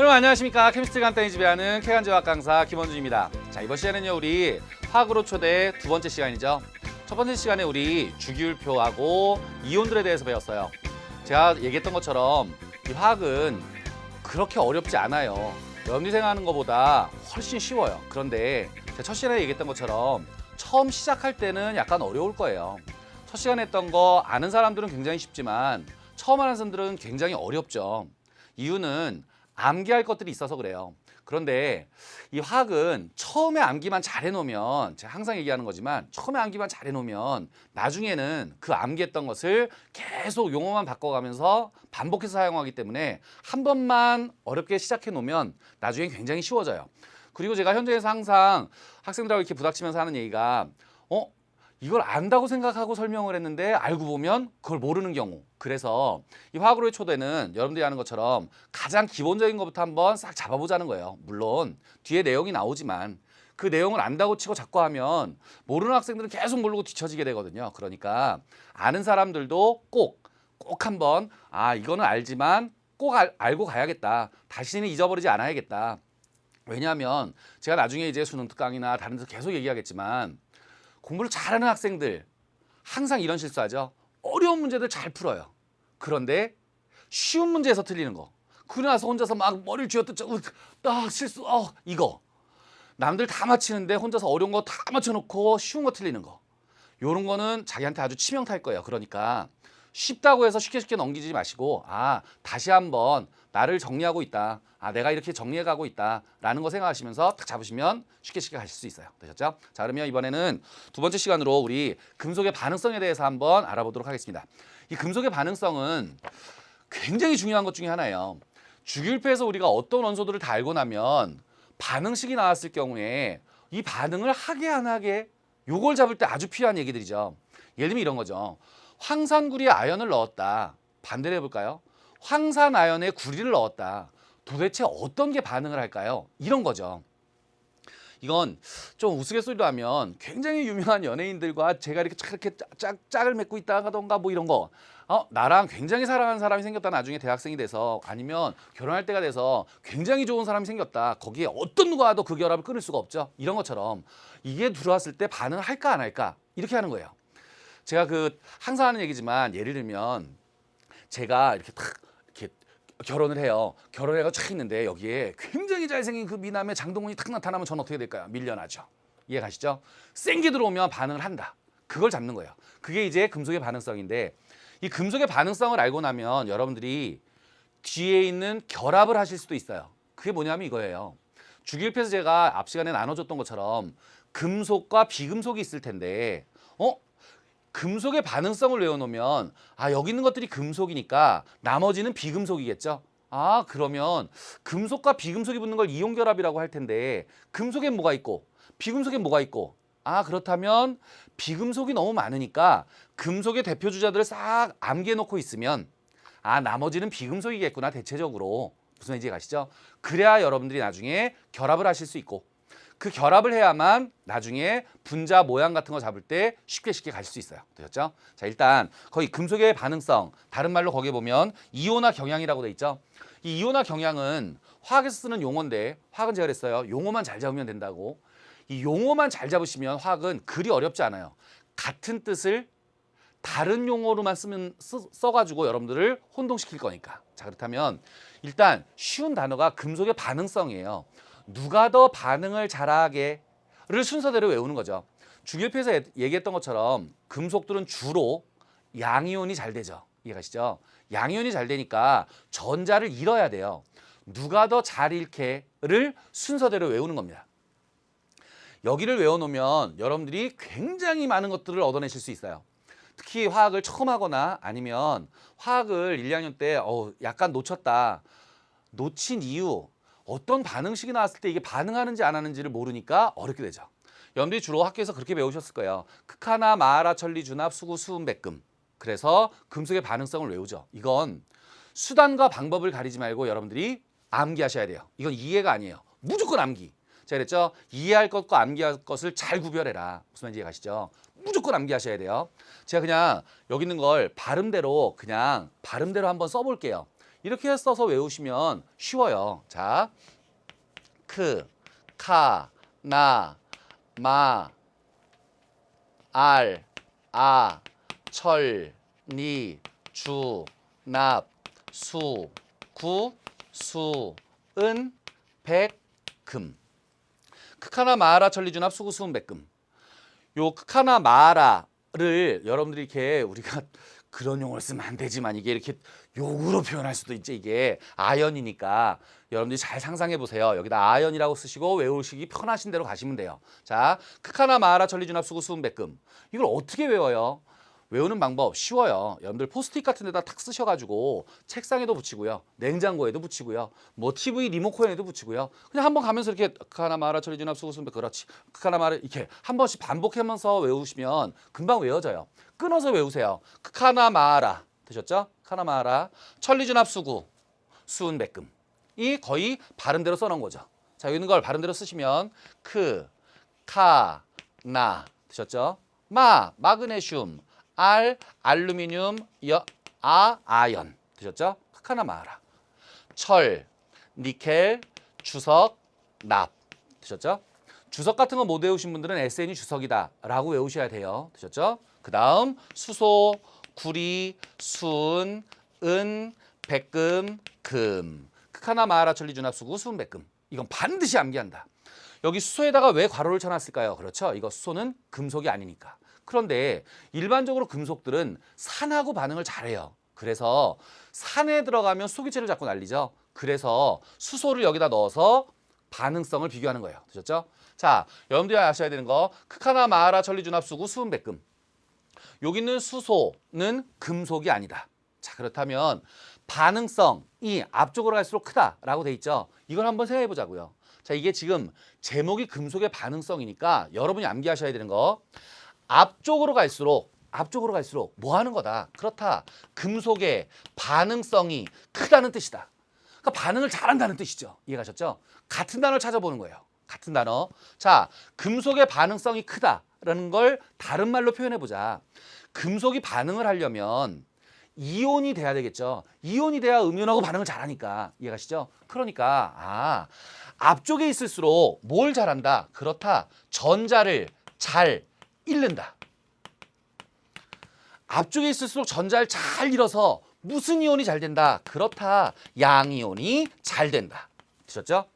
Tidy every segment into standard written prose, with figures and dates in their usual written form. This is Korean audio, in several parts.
여러분 안녕하십니까. 케미스트리 간단히 지배하는 K간지화학 강사 김원준입니다. 자, 이번 시간에는요 우리 화학으로 초대 두 번째 시간이죠. 첫 번째 시간에 우리 주기율표하고 이온들에 대해서 배웠어요. 제가 얘기했던 것처럼 이 화학은 그렇게 어렵지 않아요. 여러분들이 생각하는 것보다 훨씬 쉬워요. 그런데 제가 첫 시간에 얘기했던 것처럼 처음 시작할 때는 약간 어려울 거예요. 첫 시간에 했던 거 아는 사람들은 굉장히 쉽지만 처음 하는 사람들은 굉장히 어렵죠. 이유는 암기할 것들이 있어서 그래요. 그런데 이 화학은 처음에 암기만 잘 해놓으면, 제가 항상 얘기하는 거지만 처음에 암기만 잘 해놓으면 나중에는 그 암기했던 것을 계속 용어만 바꿔가면서 반복해서 사용하기 때문에 한 번만 어렵게 시작해 놓으면 나중에 굉장히 쉬워져요. 그리고 제가 현장에서 항상 학생들하고 이렇게 부닥치면서 하는 얘기가 이걸 안다고 생각하고 설명을 했는데 알고 보면 그걸 모르는 경우. 그래서 이 화학으로의 초대는 여러분들이 아는 것처럼 가장 기본적인 것부터 한번 싹 잡아보자는 거예요. 물론 뒤에 내용이 나오지만 그 내용을 안다고 치고 자꾸 하면 모르는 학생들은 계속 모르고 뒤처지게 되거든요. 그러니까 아는 사람들도 꼭 한번 이거는 알지만 꼭 알고 가야겠다. 다시는 잊어버리지 않아야겠다. 왜냐하면 제가 나중에 이제 수능 특강이나 다른 데서 계속 얘기하겠지만 공부를 잘하는 학생들 항상 이런 실수하죠. 어려운 문제들 잘 풀어요. 그런데 쉬운 문제에서 틀리는 거. 그러고 나서 혼자서 막 머리를 쥐어뜯죠. 실수. 이거. 남들 다 맞히는데 혼자서 어려운 거 다 맞춰놓고 쉬운 거 틀리는 거. 요런 거는 자기한테 아주 치명타일 거예요. 그러니까 쉽다고 해서 쉽게 넘기지 마시고 다시 한번 나를 정리하고 있다. 내가 이렇게 정리해가고 있다라는 거 생각하시면서 딱 잡으시면 쉽게 가실 수 있어요. 되셨죠? 자, 그러면 이번에는 두 번째 시간으로 우리 금속의 반응성에 대해서 한번 알아보도록 하겠습니다. 이 금속의 반응성은 굉장히 중요한 것 중에 하나예요. 주기율표에서 우리가 어떤 원소들을 다 알고 나면 반응식이 나왔을 경우에 이 반응을 하게 안 하게 요걸 잡을 때 아주 필요한 얘기들이죠. 예를 들면 이런 거죠. 황산구리에 아연을 넣었다. 반대로 해볼까요? 황산아연에 구리를 넣었다. 도대체 어떤 게 반응을 할까요? 이런 거죠. 이건 좀 우스갯소리로 하면 굉장히 유명한 연예인들과 제가 이렇게 짝을 맺고 있다던가 뭐 이런 거. 나랑 굉장히 사랑하는 사람이 생겼다. 나중에 대학생이 돼서 아니면 결혼할 때가 돼서 굉장히 좋은 사람이 생겼다. 거기에 어떤 누가도 그 결합을 끊을 수가 없죠. 이런 것처럼 이게 들어왔을 때 반응을 할까 안 할까 이렇게 하는 거예요. 제가 항상 하는 얘기지만 예를 들면 제가 이렇게 결혼을 해요. 결혼해가 쫙 있는데 여기에 굉장히 잘생긴 그 미남의 장동건이 탁 나타나면 전 어떻게 될까요? 밀려나죠. 이해 가시죠? 센 게 들어오면 반응을 한다. 그걸 잡는 거예요. 그게 이제 금속의 반응성인데 이 금속의 반응성을 알고 나면 여러분들이 뒤에 있는 결합을 하실 수도 있어요. 그게 뭐냐면 이거예요. 주기율표에서 제가 앞 시간에 나눠줬던 것처럼 금속과 비금속이 있을 텐데 금속의 반응성을 외워놓으면 여기 있는 것들이 금속이니까 나머지는 비금속이겠죠. 그러면 금속과 비금속이 붙는 걸 이온결합이라고 할 텐데 금속엔 뭐가 있고 비금속엔 뭐가 있고 그렇다면 비금속이 너무 많으니까 금속의 대표 주자들을 싹 암기해놓고 있으면 나머지는 비금속이겠구나. 대체적으로 무슨 말인지 가시죠? 그래야 여러분들이 나중에 결합을 하실 수 있고 그 결합을 해야만 나중에 분자 모양 같은 거 잡을 때 쉽게 가실 수 있어요. 되셨죠? 자, 일단 거기 금속의 반응성, 다른 말로 거기에 보면 이온화 경향이라고 돼 있죠. 이 이온화 경향은 화학에서 쓰는 용어인데 화학은 제가 그랬어요. 용어만 잘 잡으면 된다고. 이 용어만 잘 잡으시면 화학은 그리 어렵지 않아요. 같은 뜻을 다른 용어로만 써가지고 여러분들을 혼동시킬 거니까. 자, 그렇다면 일단 쉬운 단어가 금속의 반응성이에요. 누가 더 반응을 잘하게를 순서대로 외우는 거죠. 주기율표에서 얘기했던 것처럼 금속들은 주로 양이온이 잘 되죠. 이해가시죠? 양이온이 잘 되니까 전자를 잃어야 돼요. 누가 더 잘 잃게를 순서대로 외우는 겁니다. 여기를 외워놓으면 여러분들이 굉장히 많은 것들을 얻어내실 수 있어요. 특히 화학을 처음 하거나 아니면 화학을 1, 2학년 때 약간 놓쳤다. 놓친 이유 어떤 반응식이 나왔을 때 이게 반응하는지 안 하는지를 모르니까 어렵게 되죠. 여러분들이 주로 학교에서 그렇게 배우셨을 거예요. 극하나 마하라 천리 준합 수구 수은 백금. 그래서 금속의 반응성을 외우죠. 이건 수단과 방법을 가리지 말고 여러분들이 암기하셔야 돼요. 이건 이해가 아니에요. 무조건 암기. 제가 그랬죠. 이해할 것과 암기할 것을 잘 구별해라. 무슨 말인지 이해가시죠? 무조건 암기하셔야 돼요. 제가 그냥 여기 있는 걸 발음대로 한번 써볼게요. 이렇게 써서 외우시면 쉬워요. 자, 크, 카, 나, 마, 알, 아, 철, 니, 주, 납, 수, 구, 수, 은, 백, 금. 크카나 마하라 천리주납 수구 수은 백금. 요 크카나 마하라를 여러분들이 이렇게 우리가 그런 용어를 쓰면 안 되지만 이게 이렇게 욕으로 표현할 수도 있지. 이게 아연이니까 여러분들이 잘 상상해 보세요. 여기다 아연이라고 쓰시고 외우시기 편하신 대로 가시면 돼요. 자, 크카나 마하라 천리주납 수구 수은 백금. 이걸 어떻게 외워요? 외우는 방법 쉬워요. 여러분들 포스트잇 같은 데다 탁 쓰셔가지고 책상에도 붙이고요. 냉장고에도 붙이고요. 뭐 TV 리모컨에도 붙이고요. 그냥 한번 가면서 이렇게 크카나 마하라 천리주납 수구 수은 백금. 그렇지. 크카나 마하라 이렇게 한 번씩 반복하면서 외우시면 금방 외워져요. 끊어서 외우세요. 크카나 마하라 되셨죠? 크카나 마하라 천리주납 수구 수은 백금. 이 거의 발음대로 써놓은 거죠. 자, 여기 있는 걸 발음대로 쓰시면 크, 카, 나 되셨죠? 마, 마그네슘, 알, 알루미늄, 아연 되셨죠? 크카나 마하라. 철, 니켈, 주석, 납 되셨죠? 주석 같은 거 못 외우신 분들은 SN이 주석이다 라고 외우셔야 돼요. 되셨죠? 그 다음 수소, 구리, 순, 은, 백금, 금. 크카나 마하라 천리주납 수구 수은 백금. 이건 반드시 암기한다. 여기 수소에다가 왜 괄호를 쳐놨을까요? 그렇죠? 이거 수소는 금속이 아니니까. 그런데 일반적으로 금속들은 산하고 반응을 잘해요. 그래서 산에 들어가면 소기체를 자꾸 날리죠. 그래서 수소를 여기다 넣어서 반응성을 비교하는 거예요. 되셨죠? 자, 여러분들이 아셔야 되는 거 크카나 마하라 천리주납 수구 수은 백금. 여기 있는 수소는 금속이 아니다. 자, 그렇다면 반응성이 앞쪽으로 갈수록 크다라고 돼 있죠. 이걸 한번 생각해 보자고요. 자, 이게 지금 제목이 금속의 반응성이니까 여러분이 암기하셔야 되는 거 앞쪽으로 갈수록 뭐 하는 거다. 그렇다. 금속의 반응성이 크다는 뜻이다. 그러니까 반응을 잘한다는 뜻이죠. 이해가셨죠? 같은 단어를 찾아보는 거예요. 같은 단어. 자, 금속의 반응성이 크다라는 걸 다른 말로 표현해 보자. 금속이 반응을 하려면 이온이 돼야 되겠죠. 이온이 돼야 음이온하고 반응을 잘하니까. 이해가시죠? 그러니까 앞쪽에 있을수록 뭘 잘한다. 그렇다. 전자를 잘 잃는다. 앞쪽에 있을수록 전자를 잘 잃어서 무슨 이온이 잘 된다. 그렇다. 양이온이 잘 된다. 되셨죠?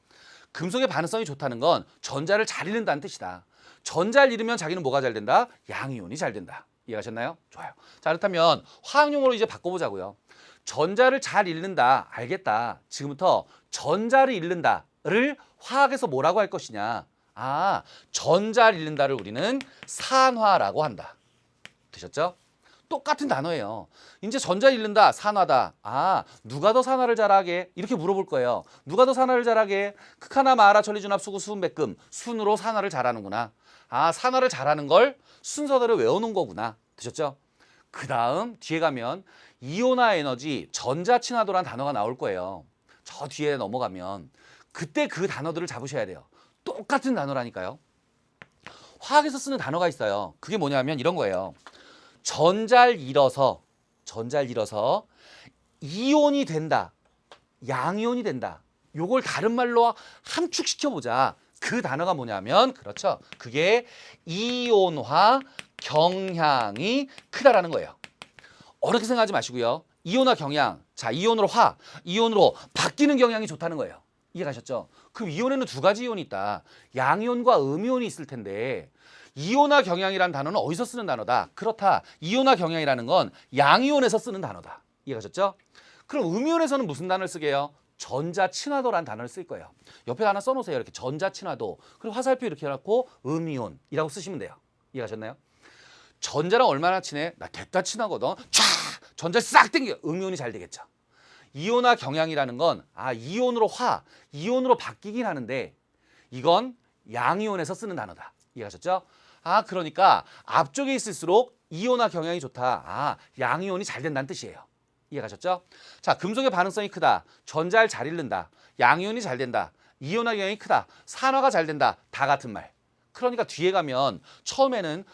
금속의 반응성이 좋다는 건 전자를 잘 잃는다는 뜻이다. 전자를 잃으면 자기는 뭐가 잘 된다? 양이온이 잘 된다. 이해하셨나요? 좋아요. 자, 그렇다면 화학용어로 이제 바꿔보자고요. 전자를 잘 잃는다. 알겠다. 지금부터 전자를 잃는다를 화학에서 뭐라고 할 것이냐. 전자를 잃는다를 우리는 산화라고 한다. 되셨죠? 똑같은 단어예요. 이제 전자 잃는다, 산화다. 누가 더 산화를 잘하게? 이렇게 물어볼 거예요. 누가 더 산화를 잘하게? 크카나 마하라 천리주납 수구 수은 백금. 순으로 산화를 잘하는구나. 산화를 잘하는 걸 순서대로 외우는 거구나. 되셨죠? 그 다음 뒤에 가면 이온화 에너지 전자친화도라는 단어가 나올 거예요. 저 뒤에 넘어가면 그때 그 단어들을 잡으셔야 돼요. 똑같은 단어라니까요. 화학에서 쓰는 단어가 있어요. 그게 뭐냐면 이런 거예요. 전자를 잃어서 이온이 된다. 양이온이 된다. 요걸 다른 말로 함축시켜 보자. 그 단어가 뭐냐면 그렇죠. 그게 이온화 경향이 크다라는 거예요. 어렵게 생각하지 마시고요. 이온화 경향. 자, 이온으로 이온으로 바뀌는 경향이 좋다는 거예요. 이해가셨죠? 그럼 이온에는 두 가지 이온이 있다. 양이온과 음이온이 있을 텐데 이온화 경향이라는 단어는 어디서 쓰는 단어다? 그렇다. 이온화 경향이라는 건 양이온에서 쓰는 단어다. 이해가셨죠? 그럼 음이온에서는 무슨 단어를 쓰게요? 전자친화도라는 단어를 쓸 거예요. 옆에 하나 써놓으세요. 이렇게 전자친화도. 그리고 화살표 이렇게 해놓고 음이온이라고 쓰시면 돼요. 이해가셨나요? 전자랑 얼마나 친해? 나 됐다 친하거든. 촤! 전자 싹 당겨. 음이온이 잘 되겠죠. 이온화 경향이라는 건 이온으로 바뀌긴 하는데 이건 양이온에서 쓰는 단어다. 이해하셨죠? 그러니까 앞쪽에 있을수록 이온화 경향이 좋다. 양이온이 잘 된다는 뜻이에요. 이해가셨죠? 자, 금속의 반응성이 크다. 전자를 잘 잃는다. 양이온이 잘 된다. 이온화 경향이 크다. 산화가 잘 된다. 다 같은 말. 그러니까 뒤에 가면 처음에는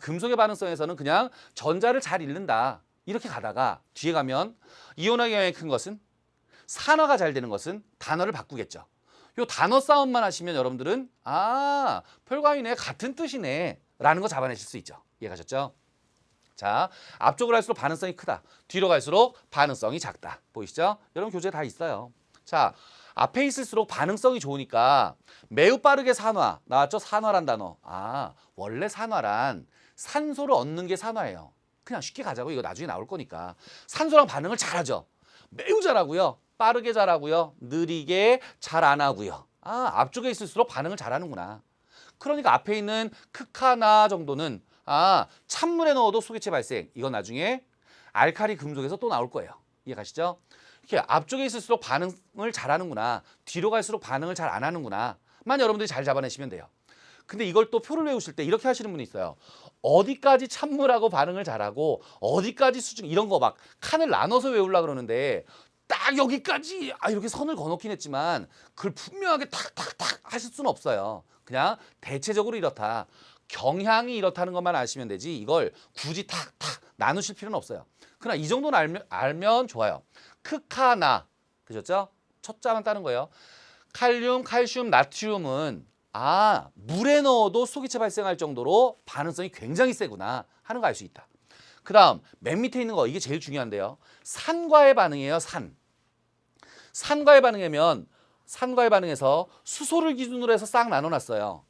금속의 반응성에서는 그냥 전자를 잘 잃는다. 이렇게 가다가 뒤에 가면 이온화 경향이 큰 것은 산화가 잘 되는 것은 단어를 바꾸겠죠. 요 단어 싸움만 하시면 여러분들은 별과 이네 같은 뜻이네 라는 거 잡아내실 수 있죠. 이해가셨죠? 자, 앞쪽으로 갈수록 반응성이 크다. 뒤로 갈수록 반응성이 작다. 보이시죠? 여러분 교재 다 있어요. 자, 앞에 있을수록 반응성이 좋으니까 매우 빠르게 산화. 나왔죠? 산화란 단어. 원래 산화란 산소를 얻는 게 산화예요. 그냥 쉽게 가자고. 이거 나중에 나올 거니까. 산소랑 반응을 잘하죠. 매우 잘하고요. 빠르게 잘하고요. 느리게 잘 안 하고요. 앞쪽에 있을수록 반응을 잘하는구나. 그러니까 앞에 있는 크카나 정도는 찬물에 넣어도 소개체 발생. 이건 나중에 알칼리 금속에서 또 나올 거예요. 이해가시죠? 이렇게 앞쪽에 있을수록 반응을 잘하는구나. 뒤로 갈수록 반응을 잘 안 하는구나. 만 여러분들이 잘 잡아내시면 돼요. 근데 이걸 또 표를 외우실 때 이렇게 하시는 분이 있어요. 어디까지 찬물하고 반응을 잘하고 어디까지 수증 이런 거 막 칸을 나눠서 외우려고 그러는데 딱 여기까지 이렇게 선을 그어놓긴 했지만 그걸 분명하게 탁탁탁 하실 수는 없어요. 그냥 대체적으로 이렇다. 경향이 이렇다는 것만 아시면 되지 이걸 굳이 탁탁 나누실 필요는 없어요. 그러나 이 정도는 알면 좋아요. 크카나 되셨죠? 첫 자만 따는 거예요. 칼륨, 칼슘, 나트륨은 물에 넣어도 소기체 발생할 정도로 반응성이 굉장히 세구나 하는 거 알 수 있다. 그 다음 맨 밑에 있는 거 이게 제일 중요한데요. 산과의 반응이에요. 산과의 반응이면 산과의 반응에서 수소를 기준으로 해서 싹 나눠놨어요.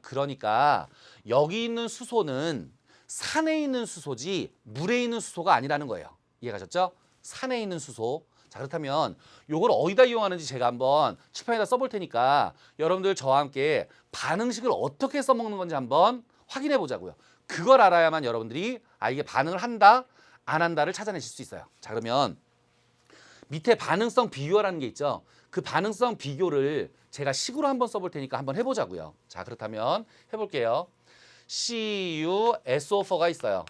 그러니까 여기 있는 수소는 산에 있는 수소지 물에 있는 수소가 아니라는 거예요. 이해가셨죠? 산에 있는 수소. 자, 그렇다면 요걸 어디다 이용하는지 제가 한번 칠판에다 써볼 테니까 여러분들 저와 함께 반응식을 어떻게 써먹는 건지 한번 확인해 보자고요. 그걸 알아야만 여러분들이 이게 반응을 한다, 안 한다를 찾아내실 수 있어요. 자, 그러면 밑에 반응성 비교라는 게 있죠. 그 반응성 비교를 제가 식으로 한번 써볼 테니까 한번 해보자고요. 자, 그렇다면 해볼게요. CuSO4가 있어요.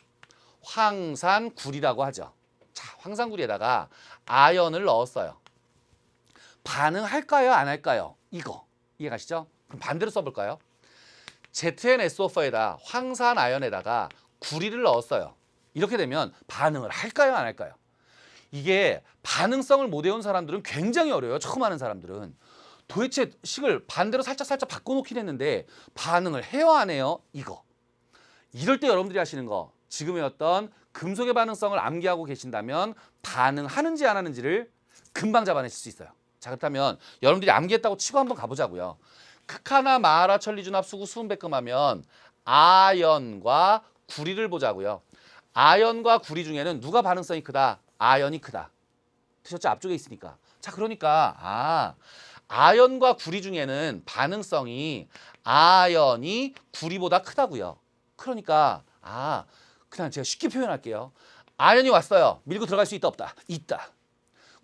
황산굴이라고 하죠. 자, 황산굴에다가 아연을 넣었어요. 반응할까요? 안 할까요? 이거 이해가시죠? 그럼 반대로 써볼까요? ZnSO4에다 황산아연에다가 구리를 넣었어요. 이렇게 되면 반응을 할까요? 안 할까요? 이게 반응성을 못 외운 사람들은 굉장히 어려워요. 처음 하는 사람들은. 도대체 식을 반대로 살짝 바꿔놓긴 했는데 반응을 해요? 안 해요? 이거. 이럴 때 여러분들이 하시는 거 지금의 어떤 금속의 반응성을 암기하고 계신다면 반응하는지 안 하는지를 금방 잡아내실 수 있어요. 자, 그렇다면 여러분들이 암기했다고 치고 한번 가보자고요. 크카나 마하라 천리준합 수구 수은백금 하면 아연과 구리를 보자고요. 아연과 구리 중에는 누가 반응성이 크다? 아연이 크다. 드셨죠? 앞쪽에 있으니까. 자, 그러니까 아연과 구리 중에는 반응성이 아연이 구리보다 크다고요. 그러니까 그냥 제가 쉽게 표현할게요. 아연이 왔어요. 밀고 들어갈 수 있다 없다? 있다.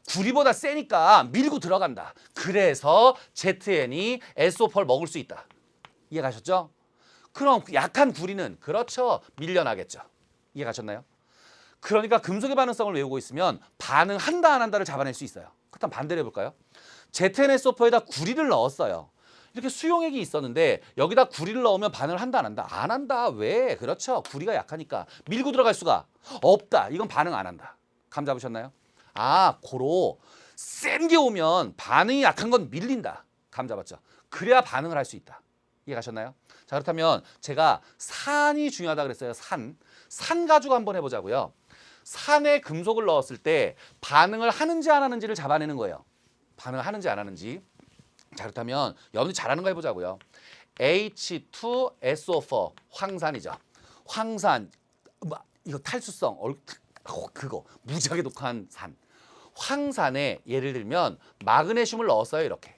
구리보다 세니까 밀고 들어간다. 그래서 ZN이 SO4를 먹을 수 있다. 이해가셨죠? 그럼 약한 구리는 그렇죠. 밀려나겠죠. 이해가셨나요? 그러니까 금속의 반응성을 외우고 있으면 반응한다 안 한다를 잡아낼 수 있어요. 그렇다면 반대로 해볼까요? ZnSO4에다 구리를 넣었어요. 이렇게 수용액이 있었는데 여기다 구리를 넣으면 반응을 한다 안 한다? 안 한다. 왜? 그렇죠. 구리가 약하니까 밀고 들어갈 수가 없다. 이건 반응 안 한다. 감 잡으셨나요? 고로 센 게 오면 반응이 약한 건 밀린다. 감 잡았죠? 그래야 반응을 할 수 있다. 이해가셨나요? 자, 그렇다면 제가 산이 중요하다 그랬어요. 산 가지고 한번 해보자고요. 산에 금속을 넣었을 때 반응을 하는지 안 하는지를 잡아내는 거예요. 반응을 하는지 안 하는지. 자, 그렇다면 여러분들 잘하는 거 해보자고요. H2SO4 황산이죠. 황산 이거 탈수성 그거 무지하게 독한 산. 황산에 예를 들면 마그네슘을 넣었어요. 이렇게.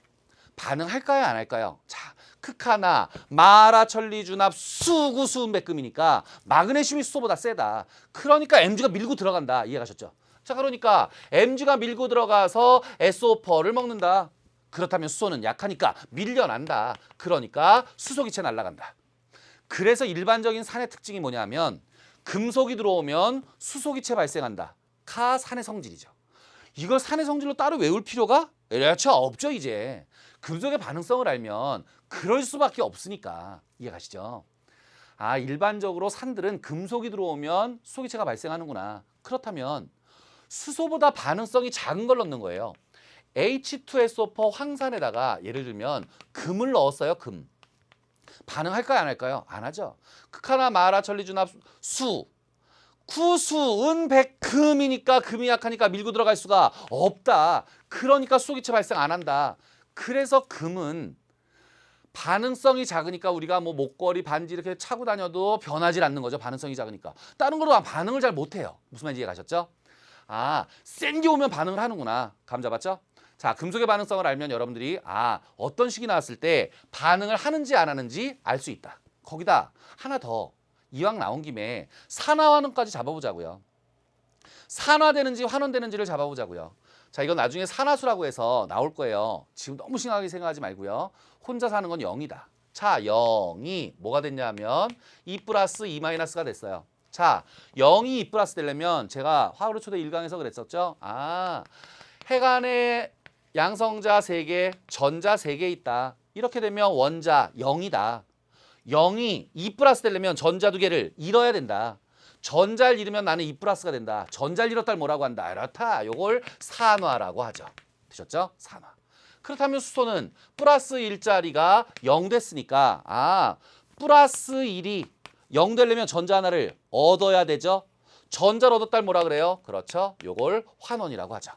반응할까요? 안 할까요? 자, 크카나 마하라 천리준합 수구 수은백금이니까 마그네슘이 수소보다 세다. 그러니까 Mg가 밀고 들어간다. 이해가셨죠? 자, 그러니까 Mg가 밀고 들어가서 SO4를 먹는다. 그렇다면 수소는 약하니까 밀려난다. 그러니까 수소기체 날아간다. 그래서 일반적인 산의 특징이 뭐냐면 금속이 들어오면 수소기체 발생한다. 가 산의 성질이죠. 이걸 산의 성질로 따로 외울 필요가 그렇죠 없죠. 이제 금속의 반응성을 알면 그럴 수밖에 없으니까. 이해가시죠? 일반적으로 산들은 금속이 들어오면 수소기체가 발생하는구나. 그렇다면 수소보다 반응성이 작은 걸 넣는 거예요. H2SO4 황산에다가 예를 들면 금을 넣었어요. 금. 반응할까요? 안 할까요? 안 하죠. 극하나 마라 천리준합 수. 구수은 백금이니까 금이 약하니까 밀고 들어갈 수가 없다. 그러니까 수소기체 발생 안 한다. 그래서 금은 반응성이 작으니까 우리가 뭐 목걸이, 반지 이렇게 차고 다녀도 변하지 않는 거죠. 반응성이 작으니까. 다른 거로 반응을 잘 못해요. 무슨 말인지 이해가셨죠? 아, 센 게 오면 반응을 하는구나. 감 잡았죠? 자, 금속의 반응성을 알면 여러분들이 어떤 식이 나왔을 때 반응을 하는지 안 하는지 알 수 있다. 거기다 하나 더 이왕 나온 김에 산화환원까지 잡아보자고요. 산화되는지 환원되는지를 잡아보자고요. 자, 이건 나중에 산화수라고 해서 나올 거예요. 지금 너무 심하게 생각하지 말고요. 혼자 사는 건 0이다. 자, 0이 뭐가 됐냐면 2 플러스 2 마이너스가 됐어요. 자, 0이 2 플러스 되려면 제가 화학으로 초대 1강에서 그랬었죠. 핵안에 양성자 3개, 전자 3개 있다. 이렇게 되면 원자 0이다. 0이 2 플러스 되려면 전자 2개를 잃어야 된다. 전자를 잃으면 나는 2 플러스가 된다. 전자를 잃었다를 뭐라고 한다? 이렇다. 요걸 산화라고 하죠. 되셨죠? 산화. 그렇다면 수소는 플러스 1짜리가 0 됐으니까 플러스 1이 0 되려면 전자 하나를 얻어야 되죠. 전자를 얻었다를 뭐라 그래요? 그렇죠. 요걸 환원이라고 하죠.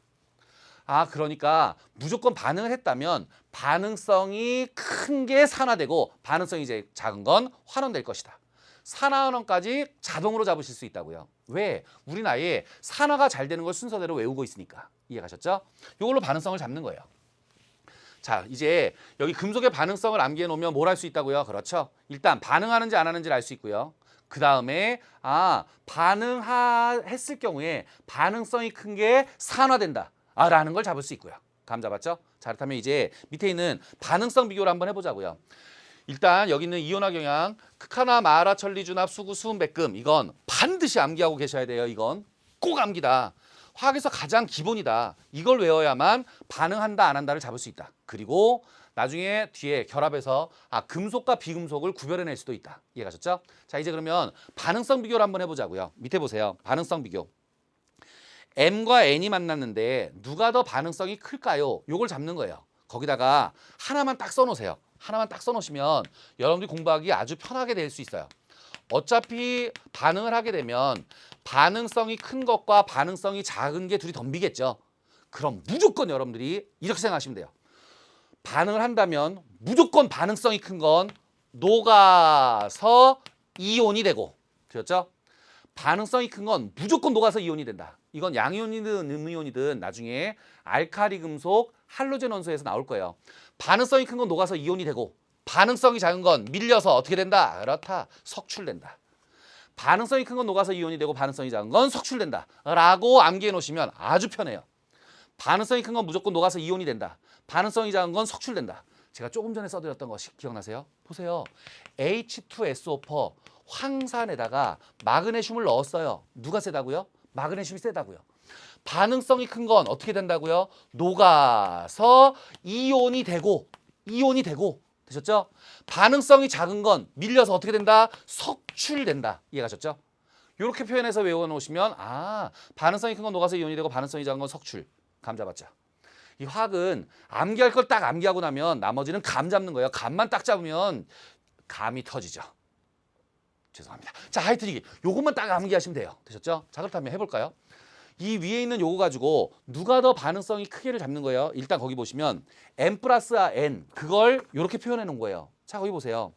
그러니까 무조건 반응을 했다면 반응성이 큰 게 산화되고 반응성이 이제 작은 건 환원될 것이다. 산화환원까지 자동으로 잡으실 수 있다고요. 왜? 우리 나이에 산화가 잘 되는 걸 순서대로 외우고 있으니까. 이해가셨죠? 이걸로 반응성을 잡는 거예요. 자, 이제 여기 금속의 반응성을 암기해 놓으면 뭘 할 수 있다고요? 그렇죠. 일단 반응하는지 안 하는지를 알 수 있고요. 그 다음에 반응했을 경우에 반응성이 큰 게 산화된다. 라는 걸 잡을 수 있고요. 감 잡았죠? 자, 그렇다면 이제 밑에 있는 반응성 비교를 한번 해보자고요. 일단 여기 있는 이온화 경향, 극하나 마라 천리준합 수구 수은 백금, 이건 반드시 암기하고 계셔야 돼요. 이건 꼭 암기다. 화학에서 가장 기본이다. 이걸 외워야만 반응한다 안 한다를 잡을 수 있다. 그리고 나중에 뒤에 결합해서 금속과 비금속을 구별해낼 수도 있다. 이해가셨죠? 자, 이제 그러면 반응성 비교를 한번 해보자고요. 밑에 보세요. 반응성 비교. M과 N이 만났는데 누가 더 반응성이 클까요? 요걸 잡는 거예요. 거기다가 하나만 딱 써놓으세요. 하나만 딱 써놓으시면 여러분들이 공부하기 아주 편하게 될 수 있어요. 어차피 반응을 하게 되면 반응성이 큰 것과 반응성이 작은 게 둘이 덤비겠죠. 그럼 무조건 여러분들이 이렇게 생각하시면 돼요. 반응을 한다면 무조건 반응성이 큰 건 녹아서 이온이 되고, 그렇죠? 반응성이 큰 건 무조건 녹아서 이온이 된다. 이건 양이온이든 음이온이든 나중에 알카리 금속 할로젠 원소에서 나올 거예요. 반응성이 큰 건 녹아서 이온이 되고 반응성이 작은 건 밀려서 어떻게 된다? 그렇다. 석출된다. 반응성이 큰 건 녹아서 이온이 되고 반응성이 작은 건 석출된다. 라고 암기해 놓으시면 아주 편해요. 반응성이 큰 건 무조건 녹아서 이온이 된다. 반응성이 작은 건 석출된다. 제가 조금 전에 써드렸던 거 기억나세요? 보세요. H2SO4 황산에다가 마그네슘을 넣었어요. 누가 세다고요? 마그네슘이 세다고요. 반응성이 큰 건 어떻게 된다고요? 녹아서 이온이 되고 되셨죠? 반응성이 작은 건 밀려서 어떻게 된다? 석출된다. 이해가셨죠? 이렇게 표현해서 외워놓으시면 반응성이 큰 건 녹아서 이온이 되고 반응성이 작은 건 석출. 감 잡았죠? 이 화학은 암기할 걸 딱 암기하고 나면 나머지는 감 잡는 거예요. 감만 딱 잡으면 감이 터지죠. 죄송합니다. 자, 하여튼 이게 요것만 딱 암기하시면 돼요. 되셨죠? 자, 그렇다면 해볼까요? 이 위에 있는 요거 가지고 누가 더 반응성이 크게를 잡는 거예요. 일단 거기 보시면 M 플러스 N, 그걸 이렇게 표현해 놓은 거예요. 자, 거기 보세요.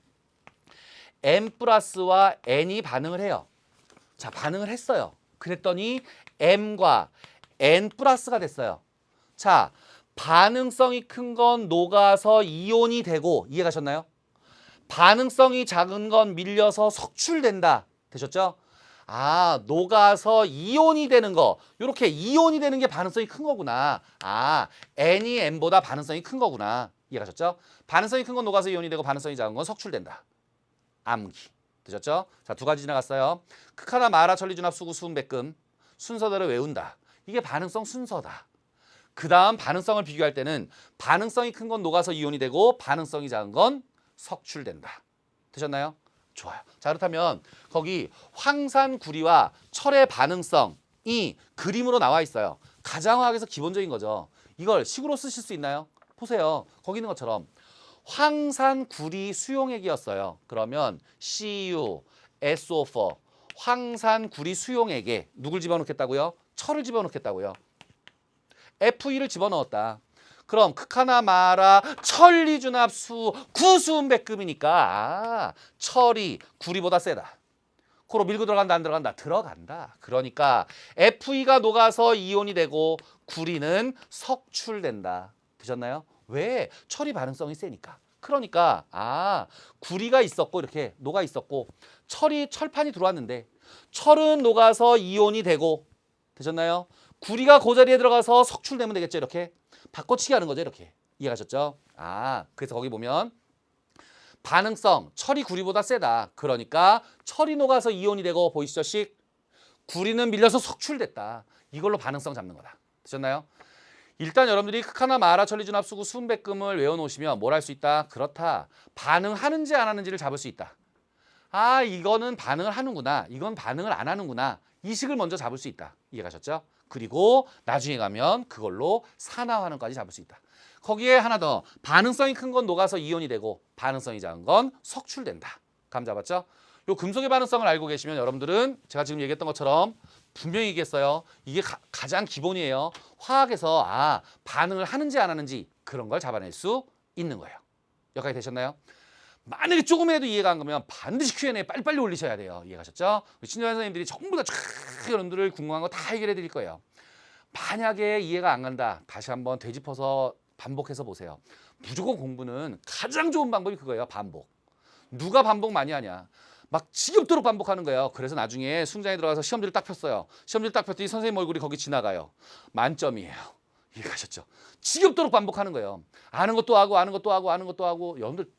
M 플러스와 N이 반응을 해요. 자, 반응을 했어요. 그랬더니 M과 N 플러스가 됐어요. 자, 반응성이 큰 건 녹아서 이온이 되고, 이해가셨나요? 반응성이 작은 건 밀려서 석출된다. 되셨죠? 녹아서 이온이 되는 거. 이렇게 이온이 되는 게 반응성이 큰 거구나. N이 M보다 반응성이 큰 거구나. 이해가셨죠? 반응성이 큰 건 녹아서 이온이 되고 반응성이 작은 건 석출된다. 암기. 되셨죠? 자, 두 가지 지나갔어요. 극하나 마라 천리준합 수구 수은 백금. 순서대로 외운다. 이게 반응성 순서다. 그 다음 반응성을 비교할 때는 반응성이 큰 건 녹아서 이온이 되고 반응성이 작은 건 석출된다. 되셨나요? 좋아요. 자, 그렇다면 거기 황산구리와 철의 반응성이 그림으로 나와 있어요. 가장화학에서 기본적인 거죠. 이걸 식으로 쓰실 수 있나요? 보세요. 거기 있는 것처럼 황산 구리 수용액이었어요. 그러면 CuSO4 황산 구리 수용액에 누굴 집어넣겠다고요? 철을 집어넣겠다고요. Fe 를 집어넣었다. 그럼 극하나 마라 천리준합수 구수음백금이니까 철이 구리보다 세다. 코로 밀고 들어간다 안 들어간다? 들어간다. 그러니까 Fe가 녹아서 이온이 되고 구리는 석출된다. 되셨나요? 왜? 철이 반응성이 세니까. 그러니까 구리가 있었고 이렇게 녹아 있었고 철판이 들어왔는데 철은 녹아서 이온이 되고 되셨나요? 구리가 그 자리에 들어가서 석출되면 되겠죠. 이렇게 바꿔치기 하는 거죠. 이렇게 이해가셨죠? 그래서 거기 보면 반응성 철이 구리보다 세다. 그러니까 철이 녹아서 이온이 되고 보이시죠? 식 구리는 밀려서 석출됐다. 이걸로 반응성 잡는 거다. 되셨나요? 일단 여러분들이 극하나 마라 천리준합수구 수음백금을 외워놓으시면 뭘 할 수 있다? 그렇다. 반응하는지 안 하는지를 잡을 수 있다. 이거는 반응을 하는구나. 이건 반응을 안 하는구나. 이 식을 먼저 잡을 수 있다. 이해가셨죠? 그리고 나중에 가면 그걸로 산화환원까지 잡을 수 있다. 거기에 하나 더. 반응성이 큰 건 녹아서 이온이 되고 반응성이 작은 건 석출된다. 감 잡았죠? 요 금속의 반응성을 알고 계시면 여러분들은 제가 지금 얘기했던 것처럼 분명히 얘기했어요. 이게 가장 기본이에요. 화학에서 반응을 하는지 안 하는지 그런 걸 잡아낼 수 있는 거예요. 여기까지 되셨나요? 만약에 조금이라도 이해가 안 가면 반드시 Q&A 빨리빨리 올리셔야 돼요. 이해가셨죠? 친절 선생님들이 전부 다 여러분들 궁금한 거 다 해결해 드릴 거예요. 만약에 이해가 안 간다. 다시 한번 되짚어서 반복해서 보세요. 무조건 공부는 가장 좋은 방법이 그거예요. 반복. 누가 반복 많이 하냐. 막 지겹도록 반복하는 거예요. 그래서 나중에 수능장에 들어가서 시험지를 딱 폈어요. 시험지를 딱 폈더니 선생님 얼굴이 거기 지나가요. 만점이에요. 이해가셨죠? 지겹도록 반복하는 거예요. 아는 것도 하고 아는 것도 하고 아는 것도 하고. 여러분들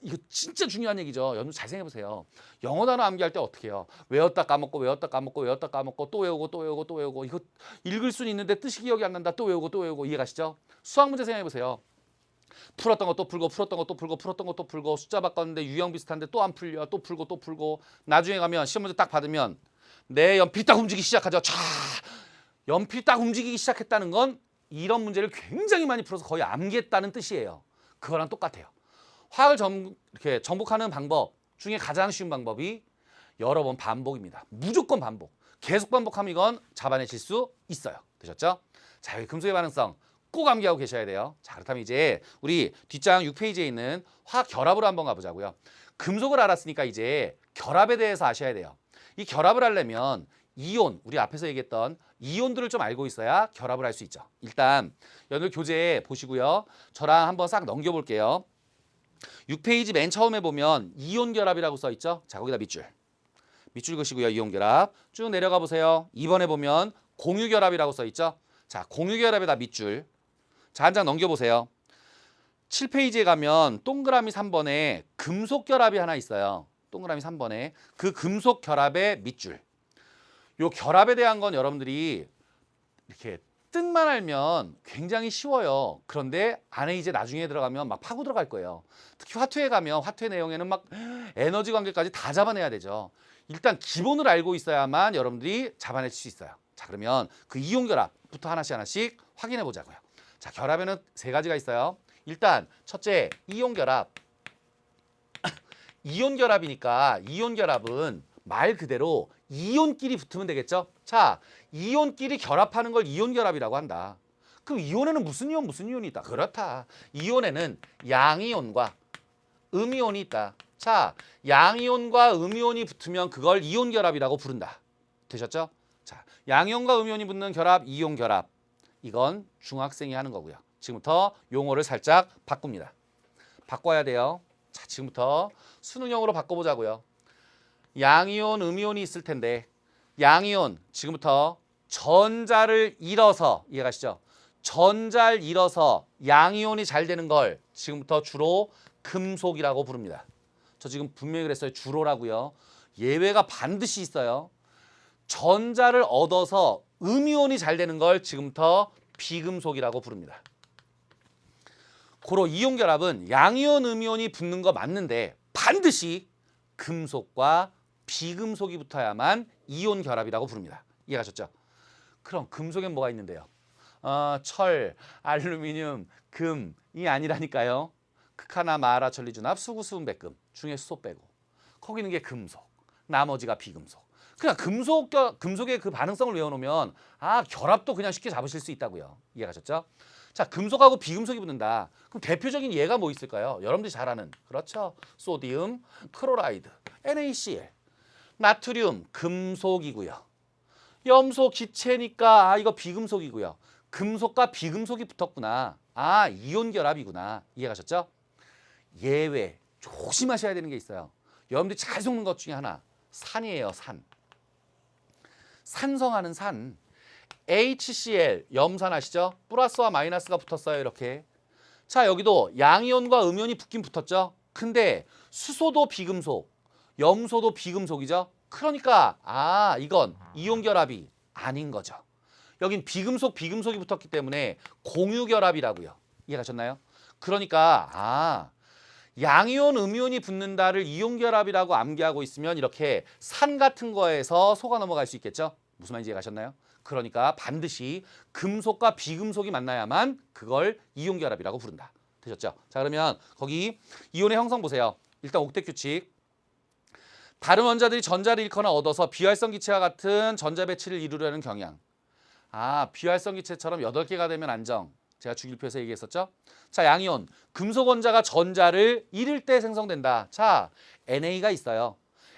이거 진짜 중요한 얘기죠. 여러분 잘 생각해보세요. 영어 단어 암기할 때 어떻게 해요? 외웠다 까먹고 외웠다 까먹고 외웠다 까먹고 또 외우고 또 외우고 또 외우고. 이거 읽을 수는 있는데 뜻이 기억이 안 난다. 또 외우고 또 외우고. 이해가시죠? 수학 문제 생각해보세요. 풀었던 거 또 풀고 풀었던 거 또 풀고 풀었던 거 또 풀고 숫자 바꿨는데 유형 비슷한데 또 안 풀려. 또 풀고 또 풀고. 나중에 가면 시험 문제 딱 받으면 내 연필이 딱 움직이기 시작하죠. 연필이 딱 움직이기 시작했다는 건 이런 문제를 굉장히 많이 풀어서 거의 암기했다는 뜻이에요. 그거랑 똑같아요. 화학을 이렇게 정복하는 방법 중에 가장 쉬운 방법이 여러 번 반복입니다. 무조건 반복. 계속 반복하면 이건 잡아내실 수 있어요. 되셨죠? 자, 여기 금속의 반응성 꼭 암기하고 계셔야 돼요. 자, 그렇다면 이제 우리 뒷장 6페이지에 있는 화학 결합으로 한번 가보자고요. 금속을 알았으니까 이제 결합에 대해서 아셔야 돼요. 이 결합을 하려면 이온, 우리 앞에서 얘기했던 이온들을 좀 알고 있어야 결합을 할 수 있죠. 일단 여러분들 교재 보시고요. 저랑 한번 싹 넘겨볼게요. 6페이지 맨 처음에 보면 이온 결합이라고 써 있죠. 자, 거기다 밑줄. 밑줄 그시고요. 이온 결합. 쭉 내려가 보세요. 2번에 보면 공유 결합이라고 써 있죠. 자, 공유 결합에다 밑줄. 자, 한 장 넘겨보세요. 7페이지에 가면 동그라미 3번에 금속 결합이 하나 있어요. 동그라미 3번에 그 금속 결합의 밑줄. 요 결합에 대한 건 여러분들이 이렇게 뜻만 알면 굉장히 쉬워요. 그런데 안에 이제 나중에 들어가면 막 파고 들어갈 거예요. 특히 화투에 가면 화투 내용에는 막 에너지 관계까지 다 잡아내야 되죠. 일단 기본을 알고 있어야만 여러분들이 잡아낼 수 있어요. 자, 그러면 그 이온 결합부터 하나씩 확인해 보자고요. 자, 결합에는 세 가지가 있어요. 일단 첫째, 이온 결합. 이온 결합이니까 이온 결합은 말 그대로 이온끼리 붙으면 되겠죠? 자, 이온끼리 결합하는 걸 이온 결합이라고 한다. 그럼 이온에는 무슨 이온이 있다? 그렇다. 이온에는 양이온과 음이온이 있다. 자, 양이온과 음이온이 붙으면 그걸 이온 결합이라고 부른다. 되셨죠? 자, 양이온과 음이온이 붙는 결합, 이온 결합. 이건 중학생이 하는 거고요. 지금부터 용어를 살짝 바꿉니다. 바꿔야 돼요. 자, 지금부터 수능형으로 바꿔보자고요. 양이온, 음이온이 있을 텐데 양이온, 지금부터 전자를 잃어서, 이해가시죠? 전자를 잃어서 양이온이 잘 되는 걸 지금부터 주로 금속이라고 부릅니다. 저 지금 분명히 그랬어요. 주로라고요. 예외가 반드시 있어요. 전자를 얻어서 음이온이 잘 되는 걸 지금부터 비금속이라고 부릅니다. 고로 이온 결합은 양이온, 음이온이 붙는 거 맞는데 반드시 금속과 비금속이 붙어야만 이온 결합이라고 부릅니다. 이해가셨죠? 그럼 금속엔 뭐가 있는데요? 철, 알루미늄, 금이 아니라니까요. 극하나 마하라 천리준합 수구수은 백금 중에 수소 빼고 거기는 게 금속, 나머지가 비금속. 그냥 금속의 그 반응성을 외워놓으면 결합도 그냥 쉽게 잡으실 수 있다고요. 이해가셨죠? 자, 금속하고 비금속이 붙는다. 그럼 대표적인 예가 뭐 있을까요? 여러분들이 잘 아는 그렇죠. 소디움, 클로라이드, NaCl, 나트륨 금속이고요. 염소 기체니까 이거 비금속이고요. 금속과 비금속이 붙었구나. 이온 결합이구나. 이해가셨죠? 예외 조심하셔야 되는 게 있어요. 여러분들이 잘 속는 것 중에 하나 산이에요. 산. 산성하는 산. HCl 염산 아시죠? 플러스와 마이너스가 붙었어요. 이렇게. 자, 여기도 양이온과 음이온이 붙긴 붙었죠. 근데 수소도 비금속, 염소도 비금속이죠. 그러니까 이건 이온 결합이 아닌 거죠. 여긴 비금속이 붙었기 때문에 공유 결합이라고요. 이해가셨나요? 그러니까 양이온, 음이온이 붙는다를 이온 결합이라고 암기하고 있으면 이렇게 산 같은 거에서 속아 넘어갈 수 있겠죠? 무슨 말인지 이해가셨나요? 그러니까 반드시 금속과 비금속이 만나야만 그걸 이온 결합이라고 부른다. 되셨죠? 자, 그러면 거기 이온의 형성 보세요. 일단 옥텟 규칙. 다른 원자들이 전자를 잃거나 얻어서 비활성 기체와 같은 전자 배치를 이루려는 경향. 비활성 기체처럼 8개가 되면 안정. 제가 주기율표에서 얘기했었죠. 자, 양이온. 금속 원자가 전자를 잃을 때 생성된다. 자, NA가 있어요.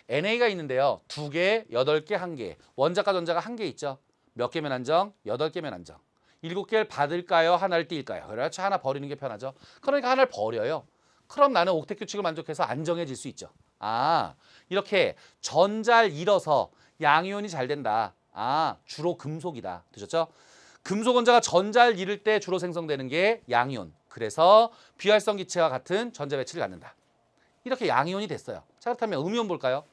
NA가 있는데요. 2개, 8개, 1개. 원자과 전자가 1개 있죠. 몇 개면 안정? 8개면 안정. 7개를 받을까요? 하나를 띨까요? 그렇죠. 하나 버리는 게 편하죠. 그러니까 하나를 버려요. 그럼 나는 옥텟 규칙을 만족해서 안정해질 수 있죠. 이렇게 전자를 잃어서 양이온이 잘 된다. 주로 금속이다. 되셨죠? 금속 원자가 전자를 잃을 때 주로 생성되는 게 양이온. 그래서 비활성 기체와 같은 전자 배치를 갖는다. 이렇게 양이온이 됐어요. 자, 그렇다면 음이온 볼까요?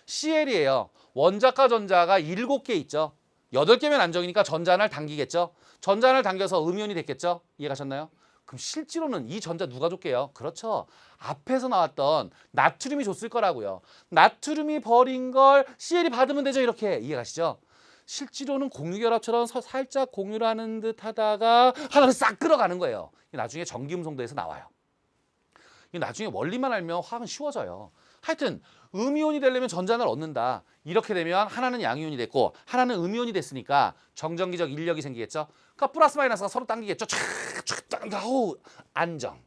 Cl이에요. 원자과 전자가 7개 있죠. 8개면 안정이니까 전자 하나를 당기겠죠. 전자 하나를 당겨서 음이온이 됐겠죠. 이해가셨나요? 그럼 실제로는 이 전자 누가 줬게요? 그렇죠. 앞에서 나왔던 나트륨이 줬을 거라고요. 나트륨이 버린 걸 Cl이 받으면 되죠. 이렇게. 이해가시죠? 실제로는 공유결합처럼 살짝 공유를 하는 듯 하다가 하나를 싹 끌어가는 거예요. 나중에 전기음성도에서 나와요. 나중에 원리만 알면 화학은 쉬워져요. 하여튼 음이온이 되려면 전자 하나를 얻는다. 이렇게 되면 하나는 양이온이 됐고 하나는 음이온이 됐으니까 정전기적 인력이 생기겠죠. 그러니까 플러스 마이너스가 서로 당기겠죠. 촥촥 안정.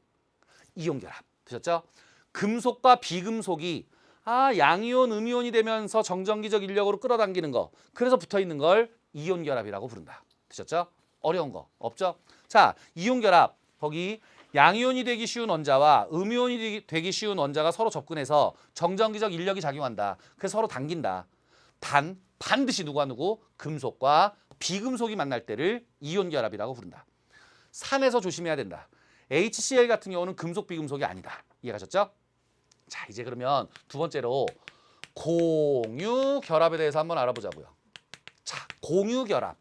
이온 결합. 되셨죠? 금속과 비금속이 양이온, 음이온이 되면서 정전기적 인력으로 끌어당기는 거. 그래서 붙어있는 걸 이온 결합이라고 부른다. 되셨죠? 어려운 거 없죠? 자, 이온 결합. 거기 양이온이 되기 쉬운 원자와 음이온이 되기 쉬운 원자가 서로 접근해서 정전기적 인력이 작용한다. 그래서 서로 당긴다. 반드시 누가 누구? 금속과 비금속이 만날 때를 이온 결합이라고 부른다. 산에서 조심해야 된다. HCl 같은 경우는 금속, 비금속이 아니다. 이해가셨죠? 자, 이제 그러면 두 번째로 공유 결합에 대해서 한번 알아보자고요. 자, 공유 결합.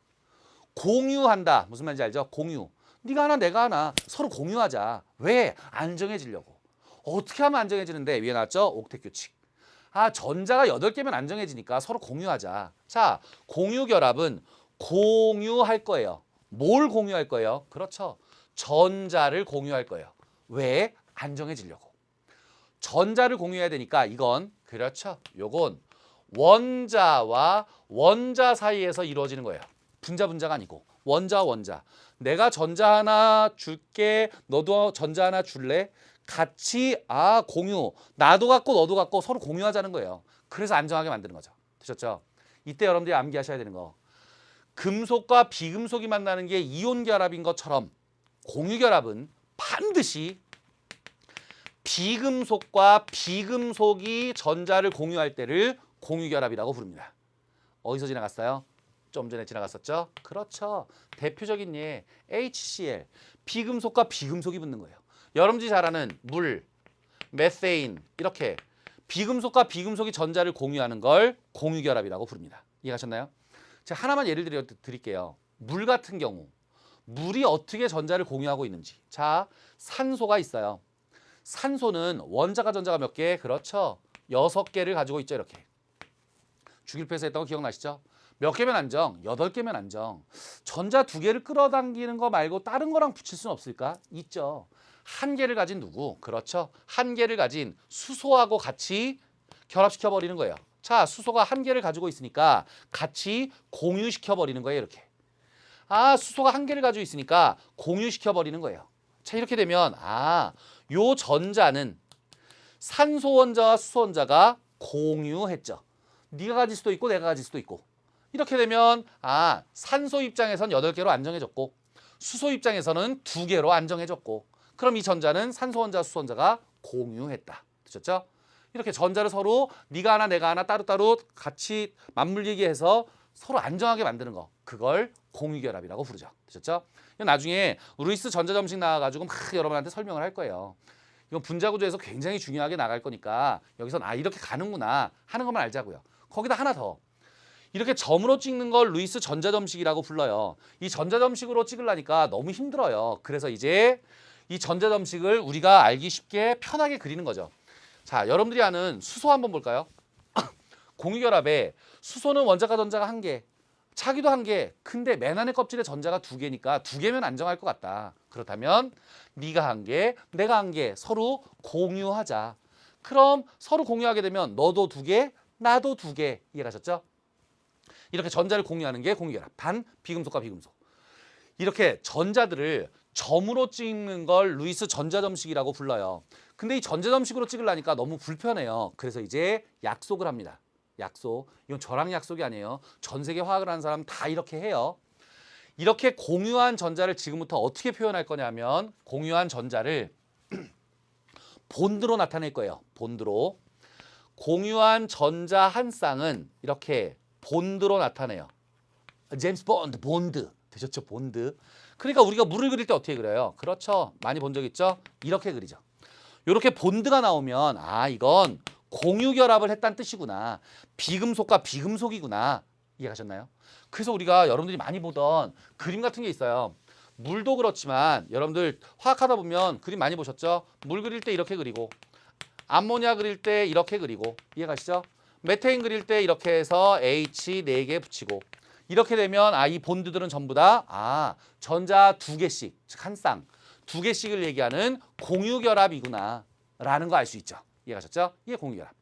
공유한다. 무슨 말인지 알죠? 공유. 네가 하나 내가 하나 서로 공유하자. 왜? 안정해지려고. 어떻게 하면 안정해지는데? 위에 나왔죠? 옥텟 규칙. 전자가 8개면 안정해지니까 서로 공유하자. 자, 공유 결합은 공유할 거예요. 뭘 공유할 거예요? 그렇죠. 전자를 공유할 거예요. 왜? 안정해지려고. 전자를 공유해야 되니까 이건 그렇죠. 요건 원자와 원자 사이에서 이루어지는 거예요. 분자가 아니고 원자와 원자. 내가 전자 하나 줄게. 너도 전자 하나 줄래? 같이 공유. 나도 갖고 너도 갖고 서로 공유하자는 거예요. 그래서 안정하게 만드는 거죠. 되셨죠? 이때 여러분들이 암기하셔야 되는 거. 금속과 비금속이 만나는 게 이온 결합인 것처럼 공유 결합은 반드시 비금속과 비금속이 전자를 공유할 때를 공유 결합이라고 부릅니다. 어디서 지나갔어요? 좀 전에 지나갔었죠? 그렇죠. 대표적인 예 HCl. 비금속과 비금속이 붙는 거예요. 여러분들이 잘 아는 물, 메세인 이렇게 비금속과 비금속이 전자를 공유하는 걸 공유 결합이라고 부릅니다. 이해하셨나요? 제가 하나만 예를 드릴게요. 물 같은 경우 물이 어떻게 전자를 공유하고 있는지. 자, 산소가 있어요. 산소는 원자가 전자가 몇 개? 그렇죠. 6개를 가지고 있죠. 이렇게. 주기율표에서 했던 거 기억나시죠? 몇 개면 안정? 8개면 안정. 전자 2개를 끌어당기는 거 말고 다른 거랑 붙일 수는 없을까? 있죠. 한 개를 가진 누구? 그렇죠. 한 개를 가진 수소하고 같이 결합시켜버리는 거예요. 자, 수소가 한 개를 가지고 있으니까 같이 공유시켜버리는 거예요. 이렇게. 아, 수소가 한 개를 가지고 있으니까 공유시켜버리는 거예요. 자, 이렇게 되면 요 전자는 산소 원자와 수소 원자가 공유했죠. 네가 가질 수도 있고 내가 가질 수도 있고. 이렇게 되면 산소 입장에선 8개로 안정해졌고 수소 입장에서는 2개로 안정해졌고 그럼 이 전자는 산소 원자와 수소 원자가 공유했다. 되셨죠? 이렇게 전자를 서로 네가 하나 내가 하나 따로따로 같이 맞물리게 해서 서로 안정하게 만드는 거. 그걸 공유결합이라고 부르죠. 되셨죠? 나중에 루이스 전자점식 나와가지고 막 여러분한테 설명을 할 거예요. 이건 분자구조에서 굉장히 중요하게 나갈 거니까 여기서 이렇게 가는구나 하는 것만 알자고요. 거기다 하나 더. 이렇게 점으로 찍는 걸 루이스 전자점식이라고 불러요. 이 전자점식으로 찍으려니까 너무 힘들어요. 그래서 이제 이 전자점식을 우리가 알기 쉽게 편하게 그리는 거죠. 자, 여러분들이 아는 수소 한번 볼까요? 공유결합에 수소는 원자과 전자가 1개, 자기도 1개. 근데 맨 안에 껍질에 전자가 2개니까 2개면 안정할 것 같다. 그렇다면 네가 1개, 내가 1개 서로 공유하자. 그럼 서로 공유하게 되면 너도 2개, 나도 2개. 이해가셨죠? 이렇게 전자를 공유하는 게 공유결합. 반 비금속과 비금속. 이렇게 전자들을 점으로 찍는 걸 루이스 전자점식이라고 불러요. 근데 이 전자점식으로 찍으려니까 너무 불편해요. 그래서 이제 약속을 합니다. 약속. 이건 저랑 약속이 아니에요. 전 세계 화학을 하는 사람 다 이렇게 해요. 이렇게 공유한 전자를 지금부터 어떻게 표현할 거냐면 공유한 전자를 본드로 나타낼 거예요. 본드로. 공유한 전자 한 쌍은 이렇게 본드로 나타내요. 제임스 본드, 본드. 되셨죠? 본드. 그러니까 우리가 물을 그릴 때 어떻게 그려요? 그렇죠. 많이 본 적 있죠? 이렇게 그리죠. 이렇게 본드가 나오면 이건 공유결합을 했다는 뜻이구나. 비금속과 비금속이구나. 이해가셨나요? 그래서 우리가 여러분들이 많이 보던 그림 같은 게 있어요. 물도 그렇지만 여러분들 화학하다 보면 그림 많이 보셨죠? 물 그릴 때 이렇게 그리고 암모니아 그릴 때 이렇게 그리고 이해가시죠? 메테인 그릴 때 이렇게 해서 H 4개 붙이고 이렇게 되면 이 본드들은 전부 다 전자 2개씩, 즉 한 쌍, 2개씩을 얘기하는 공유결합이구나 라는 거 알 수 있죠. 이해가셨죠? 이게 공유결합.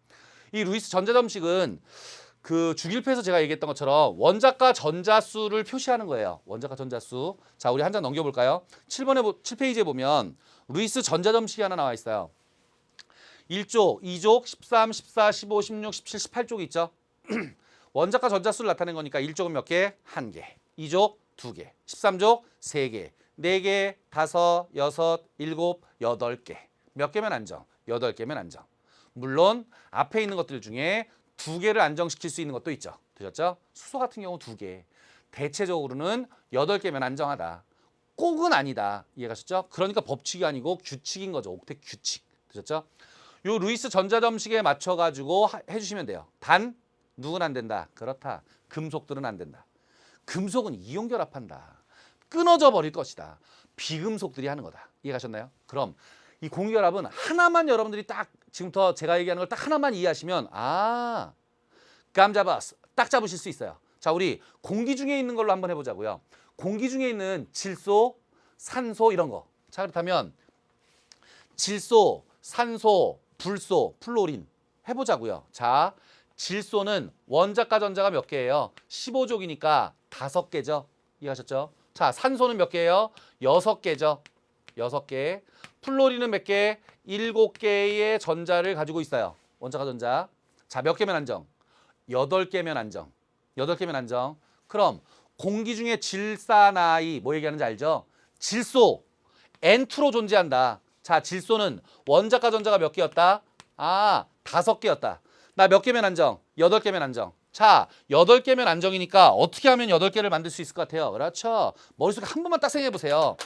이 루이스 전자점식은 그 주기율표에서 제가 얘기했던 것처럼 원자과 전자수를 표시하는 거예요. 원자과 전자수. 자, 우리 한 장 넘겨볼까요? 7페이지에 보면 루이스 전자점식이 하나 나와 있어요. 1쪽, 2쪽, 13, 14, 15, 16, 17, 18쪽이 있죠. 원자과 전자수를 나타낸 거니까 1족은 몇 개? 1개. 2족 2개. 13족 3개. 4개, 5, 6, 7, 8개. 몇 개면 안정? 8개면 안정. 물론 앞에 있는 것들 중에 2개를 안정시킬 수 있는 것도 있죠. 되셨죠? 수소 같은 경우 2개. 대체적으로는 8개면 안정하다. 꼭은 아니다. 이해가셨죠? 그러니까 법칙이 아니고 규칙인 거죠. 옥텟 규칙. 되셨죠? 요 루이스 전자점식에 맞춰가지고 해주시면 돼요. 단 누군 안 된다. 그렇다. 금속들은 안 된다. 금속은 이온결합한다. 끊어져 버릴 것이다. 비금속들이 하는 거다. 이해가셨나요? 그럼 이 공유결합은 하나만 여러분들이 딱 지금부터 제가 얘기하는 걸 딱 하나만 이해하시면 감 잡았어. 딱 잡으실 수 있어요. 자, 우리 공기 중에 있는 걸로 한번 해보자고요. 공기 중에 있는 질소, 산소 이런 거. 자, 그렇다면 질소, 산소, 불소, 플로린 해보자고요. 자, 질소는 원자과 전자가 몇 개예요? 15족이니까 5개죠. 이해하셨죠? 자, 산소는 몇 개예요? 6개죠. 6개. 플로린은 몇 개? 7개의 전자를 가지고 있어요. 원자과 전자. 자, 몇 개면 안정? 8개면 안정. 8개면 안정. 그럼 공기 중에 질산아이 뭐 얘기하는지 알죠? 질소 N2로 존재한다. 자, 질소는 원자과 전자가 몇 개였다? 5개였다. 나 몇 개면 안정? 8개면 안정. 자, 8개면 안정이니까 어떻게 하면 8개를 만들 수 있을 것 같아요? 그렇죠. 머릿속에 한 번만 딱 생각해 보세요.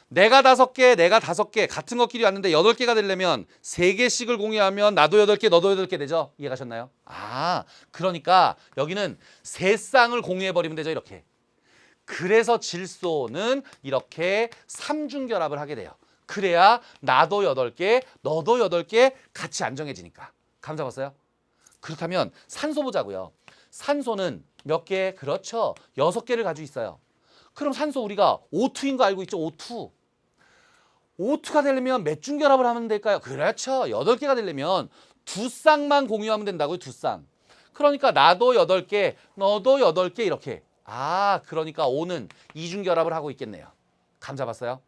내가 5개, 내가 5개 같은 것끼리 왔는데 8개가 되려면 3개씩을 공유하면 나도 8개, 너도 8개 되죠? 이해가셨나요? 그러니까 여기는 3쌍을 공유해버리면 되죠, 이렇게. 그래서 질소는 이렇게 3중결합을 하게 돼요. 그래야 나도 8개, 너도 8개 같이 안정해지니까. 감 잡았어요? 그렇다면 산소 보자고요. 산소는 몇 개? 그렇죠. 6개를 가지고 있어요. 그럼 산소 우리가 O2인 거 알고 있죠? O2. O2가 되려면 몇 중 결합을 하면 될까요? 그렇죠. 8개가 되려면 두 쌍만 공유하면 된다고요. 두 쌍. 그러니까 나도 8개, 너도 8개 이렇게. 아, 그러니까 O는 이중 결합을 하고 있겠네요. 감 잡았어요?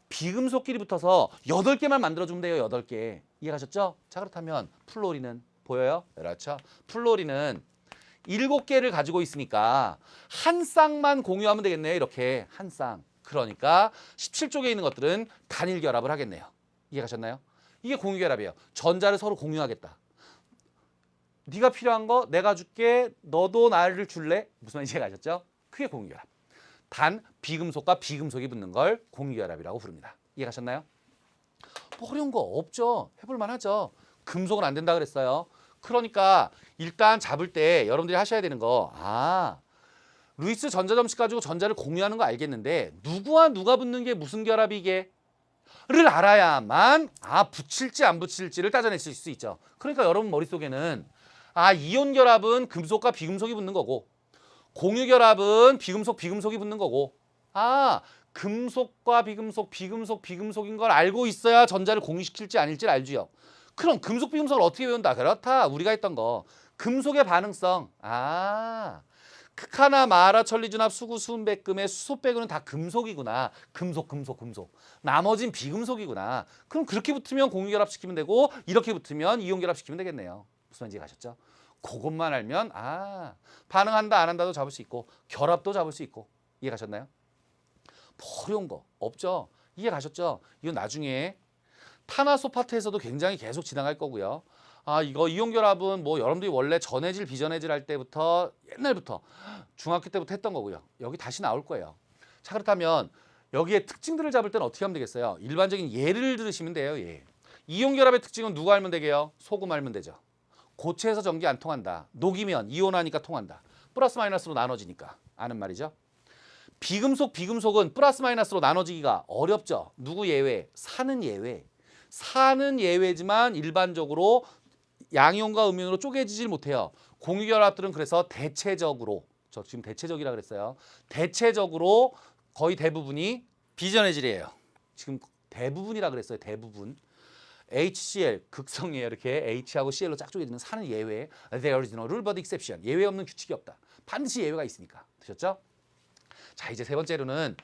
비금속끼리 붙어서 8개만 만들어주면 돼요. 8개. 이해가셨죠? 자, 그렇다면 플로리는 보여요? 그렇죠. 플로리는 7개를 가지고 있으니까 한 쌍만 공유하면 되겠네요. 이렇게 한 쌍. 그러니까 17쪽에 있는 것들은 단일 결합을 하겠네요. 이해가셨나요? 이게 공유 결합이에요. 전자를 서로 공유하겠다. 네가 필요한 거 내가 줄게. 너도 나를 줄래? 무슨 말인지 이해가셨죠? 그게 공유 결합. 단 비금속과 비금속이 붙는 걸 공유 결합이라고 부릅니다. 이해가셨나요? 뭐 어려운 거 없죠. 해볼 만하죠. 금속은 안 된다 그랬어요. 그러니까 일단 잡을 때 여러분들이 하셔야 되는 거, 루이스 전자점식 가지고 전자를 공유하는 거 알겠는데 누구와 누가 붙는 게 무슨 결합이 이게? 를 알아야만 붙일지 안 붙일지를 따져낼 수 있죠. 그러니까 여러분 머릿속에는 이온 결합은 금속과 비금속이 붙는 거고 공유 결합은 비금속 비금속이 붙는 거고 금속과 비금속 비금속인 걸 알고 있어야 전자를 공유시킬지 아닐지를 알지요. 그럼 금속 비금속을 어떻게 배운다? 그렇다. 우리가 했던 거. 금속의 반응성. 극하나 마라 천리준합 수구 수은백금의 수소 빼고는 다 금속이구나. 금속. 나머진 비금속이구나. 그럼 그렇게 붙으면 공유 결합시키면 되고 이렇게 붙으면 이온 결합시키면 되겠네요. 무슨 말인지 가셨죠? 그것만 알면 반응한다 안 한다도 잡을 수 있고 결합도 잡을 수 있고. 이해 가셨나요? 어려운 거 없죠? 이해 가셨죠? 이건 나중에 탄화소 파트에서도 굉장히 계속 지나갈 거고요. 이거 이온 결합은 뭐 여러분들이 원래 전해질 비전해질 할 때부터 옛날부터 중학교 때부터 했던 거고요. 여기 다시 나올 거예요. 자, 그렇다면 여기에 특징들을 잡을 때는 어떻게 하면 되겠어요? 일반적인 예를 들으시면 돼요. 예. 이온 결합의 특징은 누가 알면 되게요? 소금 알면 되죠. 고체에서 전기 안 통한다. 녹이면 이온하니까 통한다. 플러스 마이너스로 나눠지니까 아는 말이죠. 비금속은 플러스 마이너스로 나눠지기가 어렵죠. 누구 예외? 산은 예외. 산은 예외지만 일반적으로 양이온과 음이온으로 쪼개지질 못해요. 공유결합들은 그래서 대체적으로, 저 지금 대체적이라 그랬어요. 대체적으로 거의 대부분이 비전해질이에요. 지금 대부분이라 그랬어요. 대부분. HCl 극성이에요. 이렇게 H하고 Cl로 짝 쪼개지면 산은 예외. There is no rule but exception. 예외 없는 규칙이 없다. 반드시 예외가 있으니까. 되셨죠? 자, 이제 세 번째로는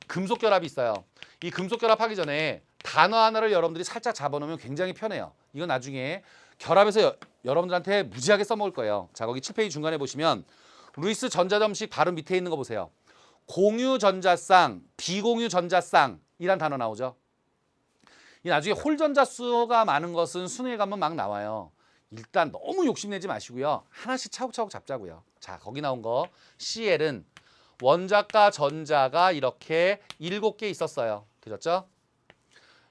금속 결합이 있어요. 이 금속 결합하기 전에 단어 하나를 여러분들이 살짝 잡아놓으면 굉장히 편해요. 이건 나중에 결합해서 여러분들한테 무지하게 써먹을 거예요. 자, 거기 7페이지 중간에 보시면 루이스 전자점식 바로 밑에 있는 거 보세요. 공유 전자쌍, 비공유 전자쌍이란 단어 나오죠. 이 나중에 홀 전자수가 많은 것은 수능에 가면 막 나와요. 일단 너무 욕심내지 마시고요. 하나씩 차곡차곡 잡자고요. 자, 거기 나온 거 CL은 원자과 전자가 이렇게 7개 있었어요. 되셨죠?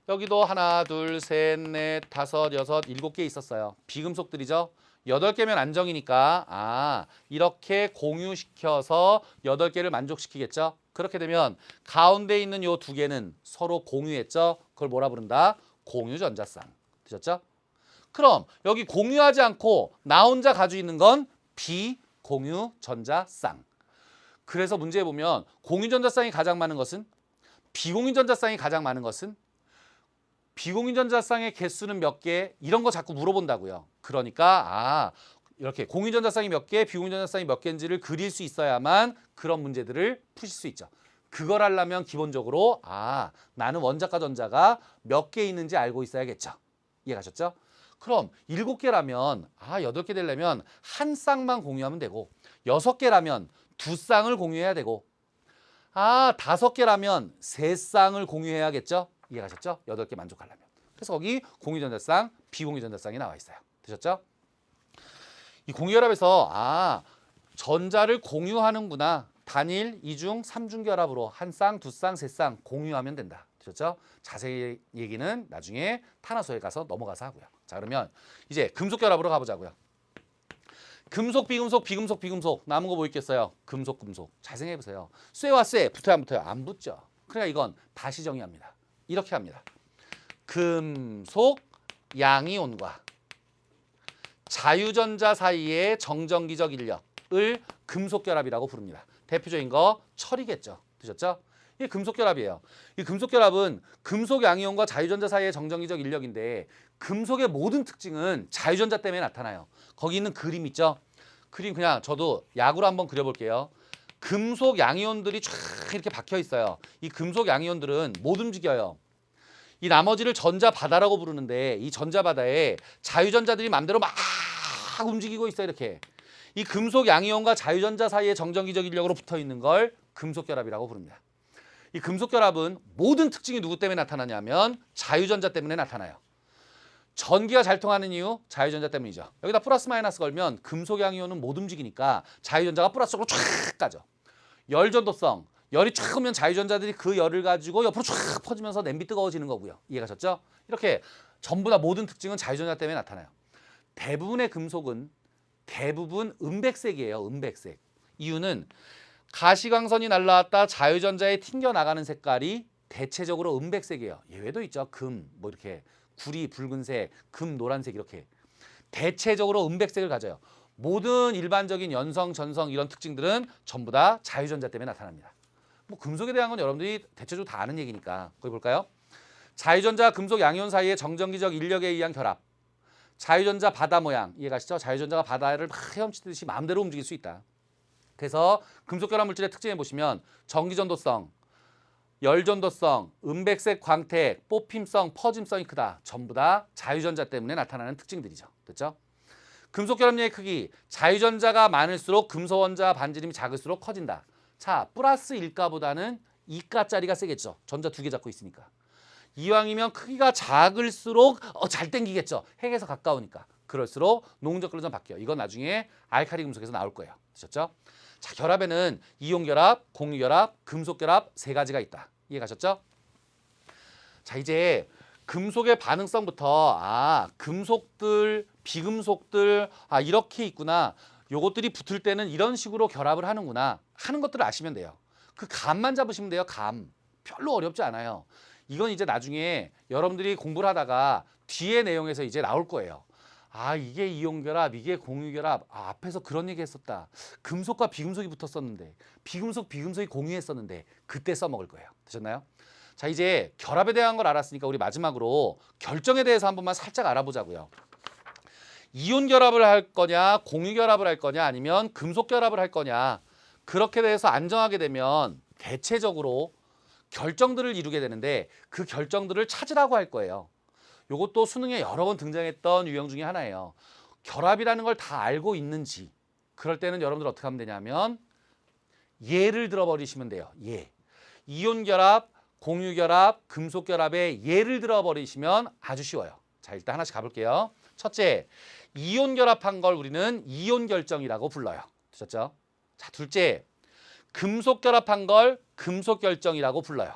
여기도 하나, 둘, 셋, 넷, 다섯, 여섯, 7개 있었어요. 비금속들이죠. 8개면 안정이니까 이렇게 공유시켜서 8개를 만족시키겠죠. 그렇게 되면 가운데 있는 요 2개는 서로 공유했죠. 그걸 뭐라 부른다? 공유전자쌍. 되셨죠? 그럼 여기 공유하지 않고 나 혼자 가지고 있는 건 비공유전자쌍. 그래서 문제에 보면 공유전자쌍이 가장 많은 것은 비공유전자쌍이 가장 많은 것은 비공유전자쌍의 개수는 몇 개? 이런 거 자꾸 물어본다고요. 그러니까 이렇게 공유전자쌍이 몇 개, 비공유전자쌍이 몇 개인지를 그릴 수 있어야만 그런 문제들을 푸실 수 있죠. 그걸 하려면 기본적으로 나는 원자과 전자가 몇 개 있는지 알고 있어야겠죠. 이해가셨죠? 그럼 7개라면 8개 되려면 한 쌍만 공유하면 되고 6개라면 2쌍을 공유해야 되고 5개라면 3쌍을 공유해야겠죠. 이해가셨죠? 8개 만족하려면. 그래서 거기 공유전자쌍, 비공유전자쌍이 나와 있어요. 되셨죠? 이 공유결합에서 전자를 공유하는구나. 단일, 이중, 삼중 결합으로 한 쌍, 2쌍, 3쌍 공유하면 된다. 되셨죠? 자세히 얘기는 나중에 탄화소에 가서 넘어가서 하고요. 자, 그러면 이제 금속 결합으로 가보자고요. 금속, 비금속 남은 거 뭐 있겠어요? 금속. 잘 생각해보세요. 쇠와 쇠 붙어요 안 붙어요? 안 붙죠. 그러니까 이건 다시 정의합니다. 이렇게 합니다. 금속 양이온과 자유전자 사이의 정전기적 인력을 금속결합이라고 부릅니다. 대표적인 거 철이겠죠. 되셨죠? 이게 금속결합이에요. 이 금속결합은 금속 양이온과 자유전자 사이의 정전기적 인력인데 금속의 모든 특징은 자유전자 때문에 나타나요. 거기 있는 그림 있죠? 그림 그냥 저도 약으로 한번 그려볼게요. 금속 양이온들이 쫙 이렇게 박혀 있어요. 이 금속 양이온들은 못 움직여요. 이 나머지를 전자바다라고 부르는데 이 전자바다에 자유전자들이 맘대로 막 움직이고 있어요. 이렇게. 이 금속 양이온과 자유전자 사이의 정전기적 인력으로 붙어 있는 걸 금속결합이라고 부릅니다. 이 금속결합은 모든 특징이 누구 때문에 나타나냐면 자유전자 때문에 나타나요. 전기가 잘 통하는 이유 자유전자 때문이죠. 여기다 플러스 마이너스 걸면 금속 양이온은 못 움직이니까 자유전자가 플러스 쪽으로 쫙 가죠. 열전도성, 열이 쫙 오면 자유전자들이 그 열을 가지고 옆으로 쫙 퍼지면서 냄비 뜨거워지는 거고요. 이해가셨죠? 이렇게 전부 다 모든 특징은 자유전자 때문에 나타나요. 대부분의 금속은 대부분 은백색이에요. 은백색. 이유는 가시광선이 날라왔다 자유전자에 튕겨나가는 색깔이 대체적으로 은백색이에요. 예외도 있죠. 금, 뭐 이렇게 구리 붉은색, 금 노란색 이렇게 대체적으로 은백색을 가져요. 모든 일반적인 연성, 전성 이런 특징들은 전부 다 자유전자 때문에 나타납니다. 뭐 금속에 대한 건 여러분들이 대체적으로 다 아는 얘기니까 거기 볼까요? 자유전자, 금속 양이온 사이의 정전기적 인력에 의한 결합. 자유전자 바다 모양 이해가시죠? 자유전자가 바다를 막 헤엄치듯이 마음대로 움직일 수 있다. 그래서 금속결합 물질의 특징에 보시면 전기전도성, 열전도성, 은백색 광택, 뽑힘성, 퍼짐성이 크다. 전부 다 자유전자 때문에 나타나는 특징들이죠. 됐죠? 금속결합량의 크기, 자유전자가 많을수록 금속원자 반지름이 작을수록 커진다. 자, 플러스 1가보다는 2가짜리가 세겠죠. 전자 2개 잡고 있으니까. 이왕이면 크기가 작을수록 잘 땡기겠죠. 핵에서 가까우니까. 그럴수록 농적 결로전 바뀌어요. 이건 나중에 알칼리 금속에서 나올 거예요. 되셨죠? 자, 결합에는 이온결합, 공유결합, 금속결합 세 가지가 있다. 이해가셨죠? 자, 이제 금속의 반응성부터 금속들, 비금속들 이렇게 있구나. 요것들이 붙을 때는 이런 식으로 결합을 하는구나 하는 것들을 아시면 돼요. 그 감만 잡으시면 돼요. 감. 별로 어렵지 않아요. 이건 이제 나중에 여러분들이 공부를 하다가 뒤에 내용에서 이제 나올 거예요. 이게 이온결합, 이게 공유결합. 앞에서 그런 얘기 했었다. 금속과 비금속이 붙었었는데 비금속, 비금속이 공유했었는데 그때 써먹을 거예요. 되셨나요? 자, 이제 결합에 대한 걸 알았으니까 우리 마지막으로 결정에 대해서 한 번만 살짝 알아보자고요. 이온결합을 할 거냐, 공유결합을 할 거냐, 아니면 금속결합을 할 거냐. 그렇게 돼서 안정하게 되면 대체적으로 결정들을 이루게 되는데 그 결정들을 찾으라고 할 거예요. 이것도 수능에 여러 번 등장했던 유형 중에 하나예요. 결합이라는 걸 다 알고 있는지. 그럴 때는 여러분들 어떻게 하면 되냐면 예를 들어버리시면 돼요. 예. 이온결합, 공유결합, 금속결합에 예를 들어버리시면 아주 쉬워요. 자, 일단 하나씩 가볼게요. 첫째, 이온결합한 걸 우리는 이온결정이라고 불러요. 되셨죠? 자, 둘째, 금속결합한 걸 금속결정이라고 불러요.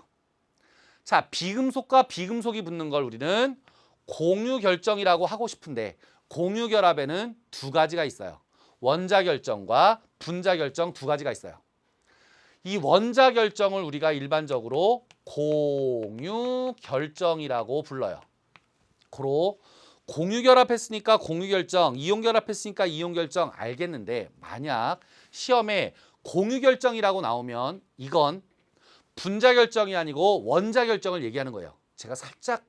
자, 비금속과 비금속이 붙는 걸 우리는 공유결정이라고 하고 싶은데 공유결합에는 두 가지가 있어요. 원자결정과 분자결정 두 가지가 있어요. 이 원자결정을 우리가 일반적으로 공유결정이라고 불러요. 고로 공유결합했으니까 공유결정, 이온결합했으니까 이온결정 알겠는데 만약 시험에 공유결정이라고 나오면 이건 분자결정이 아니고 원자결정을 얘기하는 거예요. 제가 살짝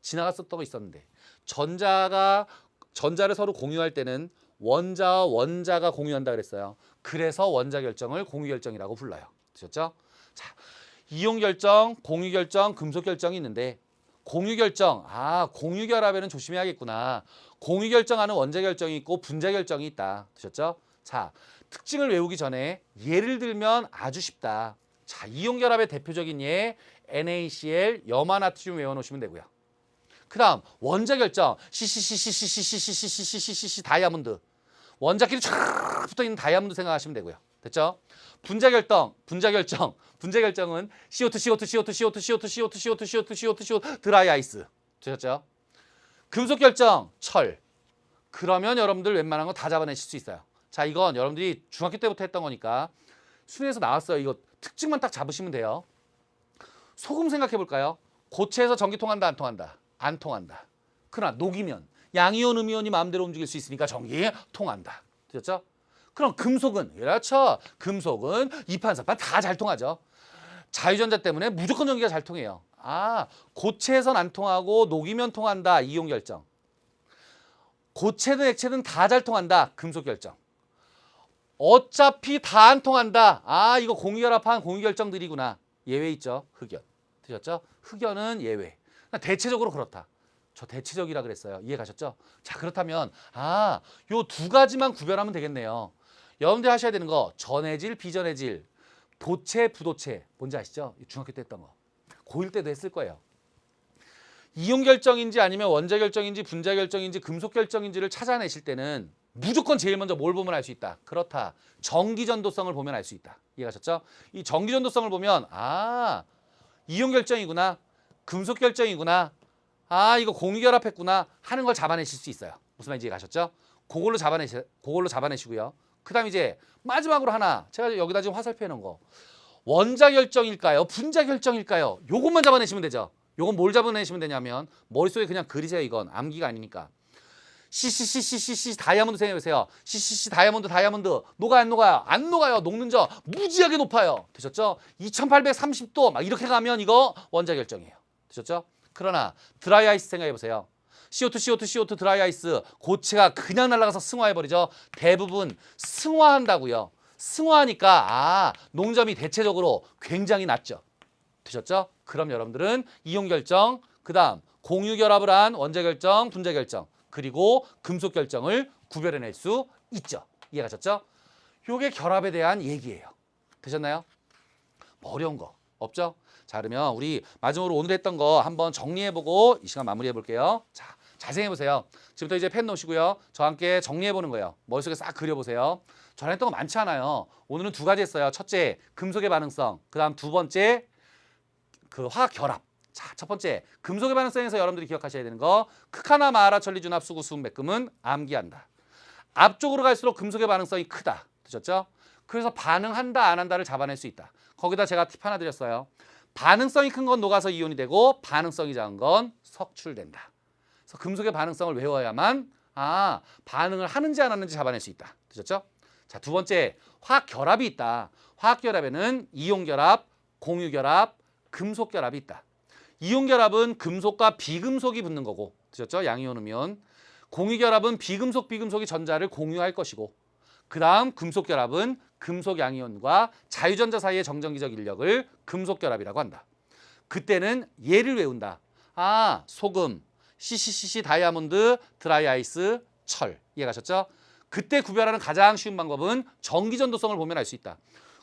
지나갔었던 거 있었는데 전자를 서로 공유할 때는 원자와 원자가 공유한다 그랬어요. 그래서 원자결정을 공유결정이라고 불러요. 되셨죠? 자, 이온결정, 공유결정, 금속결정이 있는데 공유결정, 공유결합에는 조심해야겠구나. 공유결정하는 원자결정이 있고 분자결정이 있다. 되셨죠? 자, 특징을 외우기 전에 예를 들면 아주 쉽다. 자, 이온결합의 대표적인 예 NaCl, 염화나트륨 외워놓으시면 되고요. 그 다음 원자결정 CCCCCCCCCCCC 다이아몬드. 원자끼리 쫙 붙어있는 다이아몬드 생각하시면 되고요. 됐죠? 분자결정은 CO2 드라이 아이스. 되셨죠? 금속결정 철. 그러면 여러분들 웬만한 거 다 잡아내실 수 있어요. 자, 이건 여러분들이 중학교 때부터 했던 거니까 수능에서 나왔어요. 이거 특징만 딱 잡으시면 돼요. 소금 생각해 볼까요? 고체에서 전기 통한다, 안 통한다? 안 통한다. 그러나 녹이면 양이온, 음이온이 마음대로 움직일 수 있으니까 전기 통한다. 되셨죠? 그럼 금속은 그렇죠. 금속은 이판, 삼판 다 잘 통하죠. 자유전자 때문에 무조건 전기가 잘 통해요. 고체에선 안 통하고 녹이면 통한다. 이온 결정. 고체든 액체든 다 잘 통한다. 금속 결정. 어차피 다 안 통한다. 이거 공유결합한 공유결정들이구나. 예외 있죠. 흑연. 되셨죠? 흑연은 예외. 대체적으로 그렇다. 저 대체적이라 그랬어요. 이해 가셨죠? 자, 그렇다면 요 두 가지만 구별하면 되겠네요. 여러분들 하셔야 되는 거 전해질, 비전해질, 도체, 부도체. 뭔지 아시죠? 중학교 때 했던 거. 고1 때도 했을 거예요. 이온 결정인지 아니면 원자 결정인지 분자 결정인지 금속 결정인지를 찾아내실 때는 무조건 제일 먼저 뭘 보면 알 수 있다. 그렇다. 전기 전도성을 보면 알 수 있다. 이해가셨죠? 이 전기 전도성을 보면 이온 결정이구나. 금속 결정이구나. 이거 공유 결합했구나 하는 걸 잡아내실 수 있어요. 무슨 말인지 이해가셨죠? 그걸로 잡아내시고요. 그다음 이제 마지막으로 하나 제가 여기다 지금 화살표 해놓은 거 원자 결정일까요? 분자 결정일까요? 요것만 잡아내시면 되죠. 요건 뭘 잡아내시면 되냐면 머릿속에 그냥 그리세요. 이건 암기가 아니니까. CCCCCC 다이아몬드 생각해보세요. CCC 다이아몬드 녹아요 안 녹아요? 안 녹아요. 녹는 저 무지하게 높아요. 되셨죠? 2830도 막 이렇게 가면 이거 원자 결정이에요. 되셨죠? 그러나 드라이 아이스 생각해보세요. CO2 드라이 아이스 고체가 그냥 날아가서 승화해버리죠. 대부분 승화한다고요. 승화하니까 농점이 대체적으로 굉장히 낮죠. 되셨죠? 그럼 여러분들은 이온 결정, 그 다음 공유 결합을 한 원자 결정, 분자 결정, 그리고 금속 결정을 구별해낼 수 있죠. 이해가셨죠? 요게 결합에 대한 얘기예요. 되셨나요? 뭐 어려운 거 없죠? 자, 그러면 우리 마지막으로 오늘 했던 거 한번 정리해보고 이 시간 마무리해볼게요. 자, 자세히 해보세요. 지금부터 이제 펜 놓으시고요. 저와 함께 정리해보는 거예요. 머릿속에 싹 그려보세요. 전에 했던 거 많지 않아요. 오늘은 두 가지 했어요. 첫째, 금속의 반응성. 그 다음 두 번째, 그 화학 결합. 자, 첫 번째, 금속의 반응성에서 여러분들이 기억하셔야 되는 거 크카나 마하라 천리 준합 수구 수은 백금은 암기한다. 앞쪽으로 갈수록 금속의 반응성이 크다. 되셨죠? 그래서 반응한다 안 한다를 잡아낼 수 있다. 거기다 제가 팁 하나 드렸어요. 반응성이 큰 건 녹아서 이온이 되고 반응성이 작은 건 석출된다. 그래서 금속의 반응성을 외워야만 반응을 하는지 안 하는지 잡아낼 수 있다. 되셨죠? 자, 두 번째, 화학 결합이 있다. 화학 결합에는 이온 결합, 공유 결합, 금속 결합이 있다. 이온 결합은 금속과 비금속이 붙는 거고, 되셨죠? 양이온, 음이온. 공유 결합은 비금속이 전자를 공유할 것이고, 그 다음 금속 결합은 금속 양이온과 자유전자 사이의 정전기적 인력을 금속 결합이라고 한다. 그때는 얘를 외운다. 소금, CCCC 다이아몬드, 드라이 아이스, 철. 이해가셨죠? 그때 구별하는 가장 쉬운 방법은 전기 전도성을 보면 알 수 있다.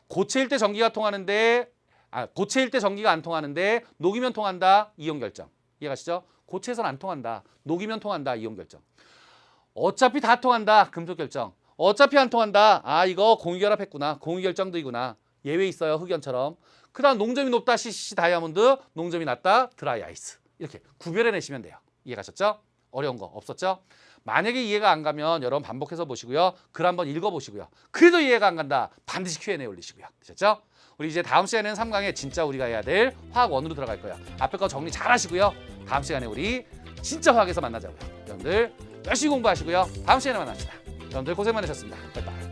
고체일 때 전기가 통하는데 고체일 때 전기가 안 통하는데 녹이면 통한다. 이온 결정. 이해가시죠? 고체에서는 안 통한다. 녹이면 통한다. 이온 결정. 어차피 다 통한다. 금속 결정. 어차피 안 통한다. 이거 공유 결합했구나. 공유 결정도이구나. 예외 있어요. 흑연처럼. 그 다음 농점이 높다. CCC 다이아몬드. 농점이 낮다. 드라이 아이스. 이렇게 구별해내시면 돼요. 이해가셨죠? 어려운 거 없었죠? 만약에 이해가 안 가면 여러분 반복해서 보시고요. 글 한번 읽어보시고요. 그래도 이해가 안 간다. 반드시 Q&A 올리시고요. 되셨죠? 우리 이제 다음 시간에는 3강에 진짜 우리가 해야 될 화학 원으로 들어갈 거예요. 앞에 거 정리 잘 하시고요. 다음 시간에 우리 진짜 화학에서 만나자고요. 여러분들 열심히 공부하시고요. 다음 시간에 만납시다. 여러분들 고생 많으셨습니다. 바이바이.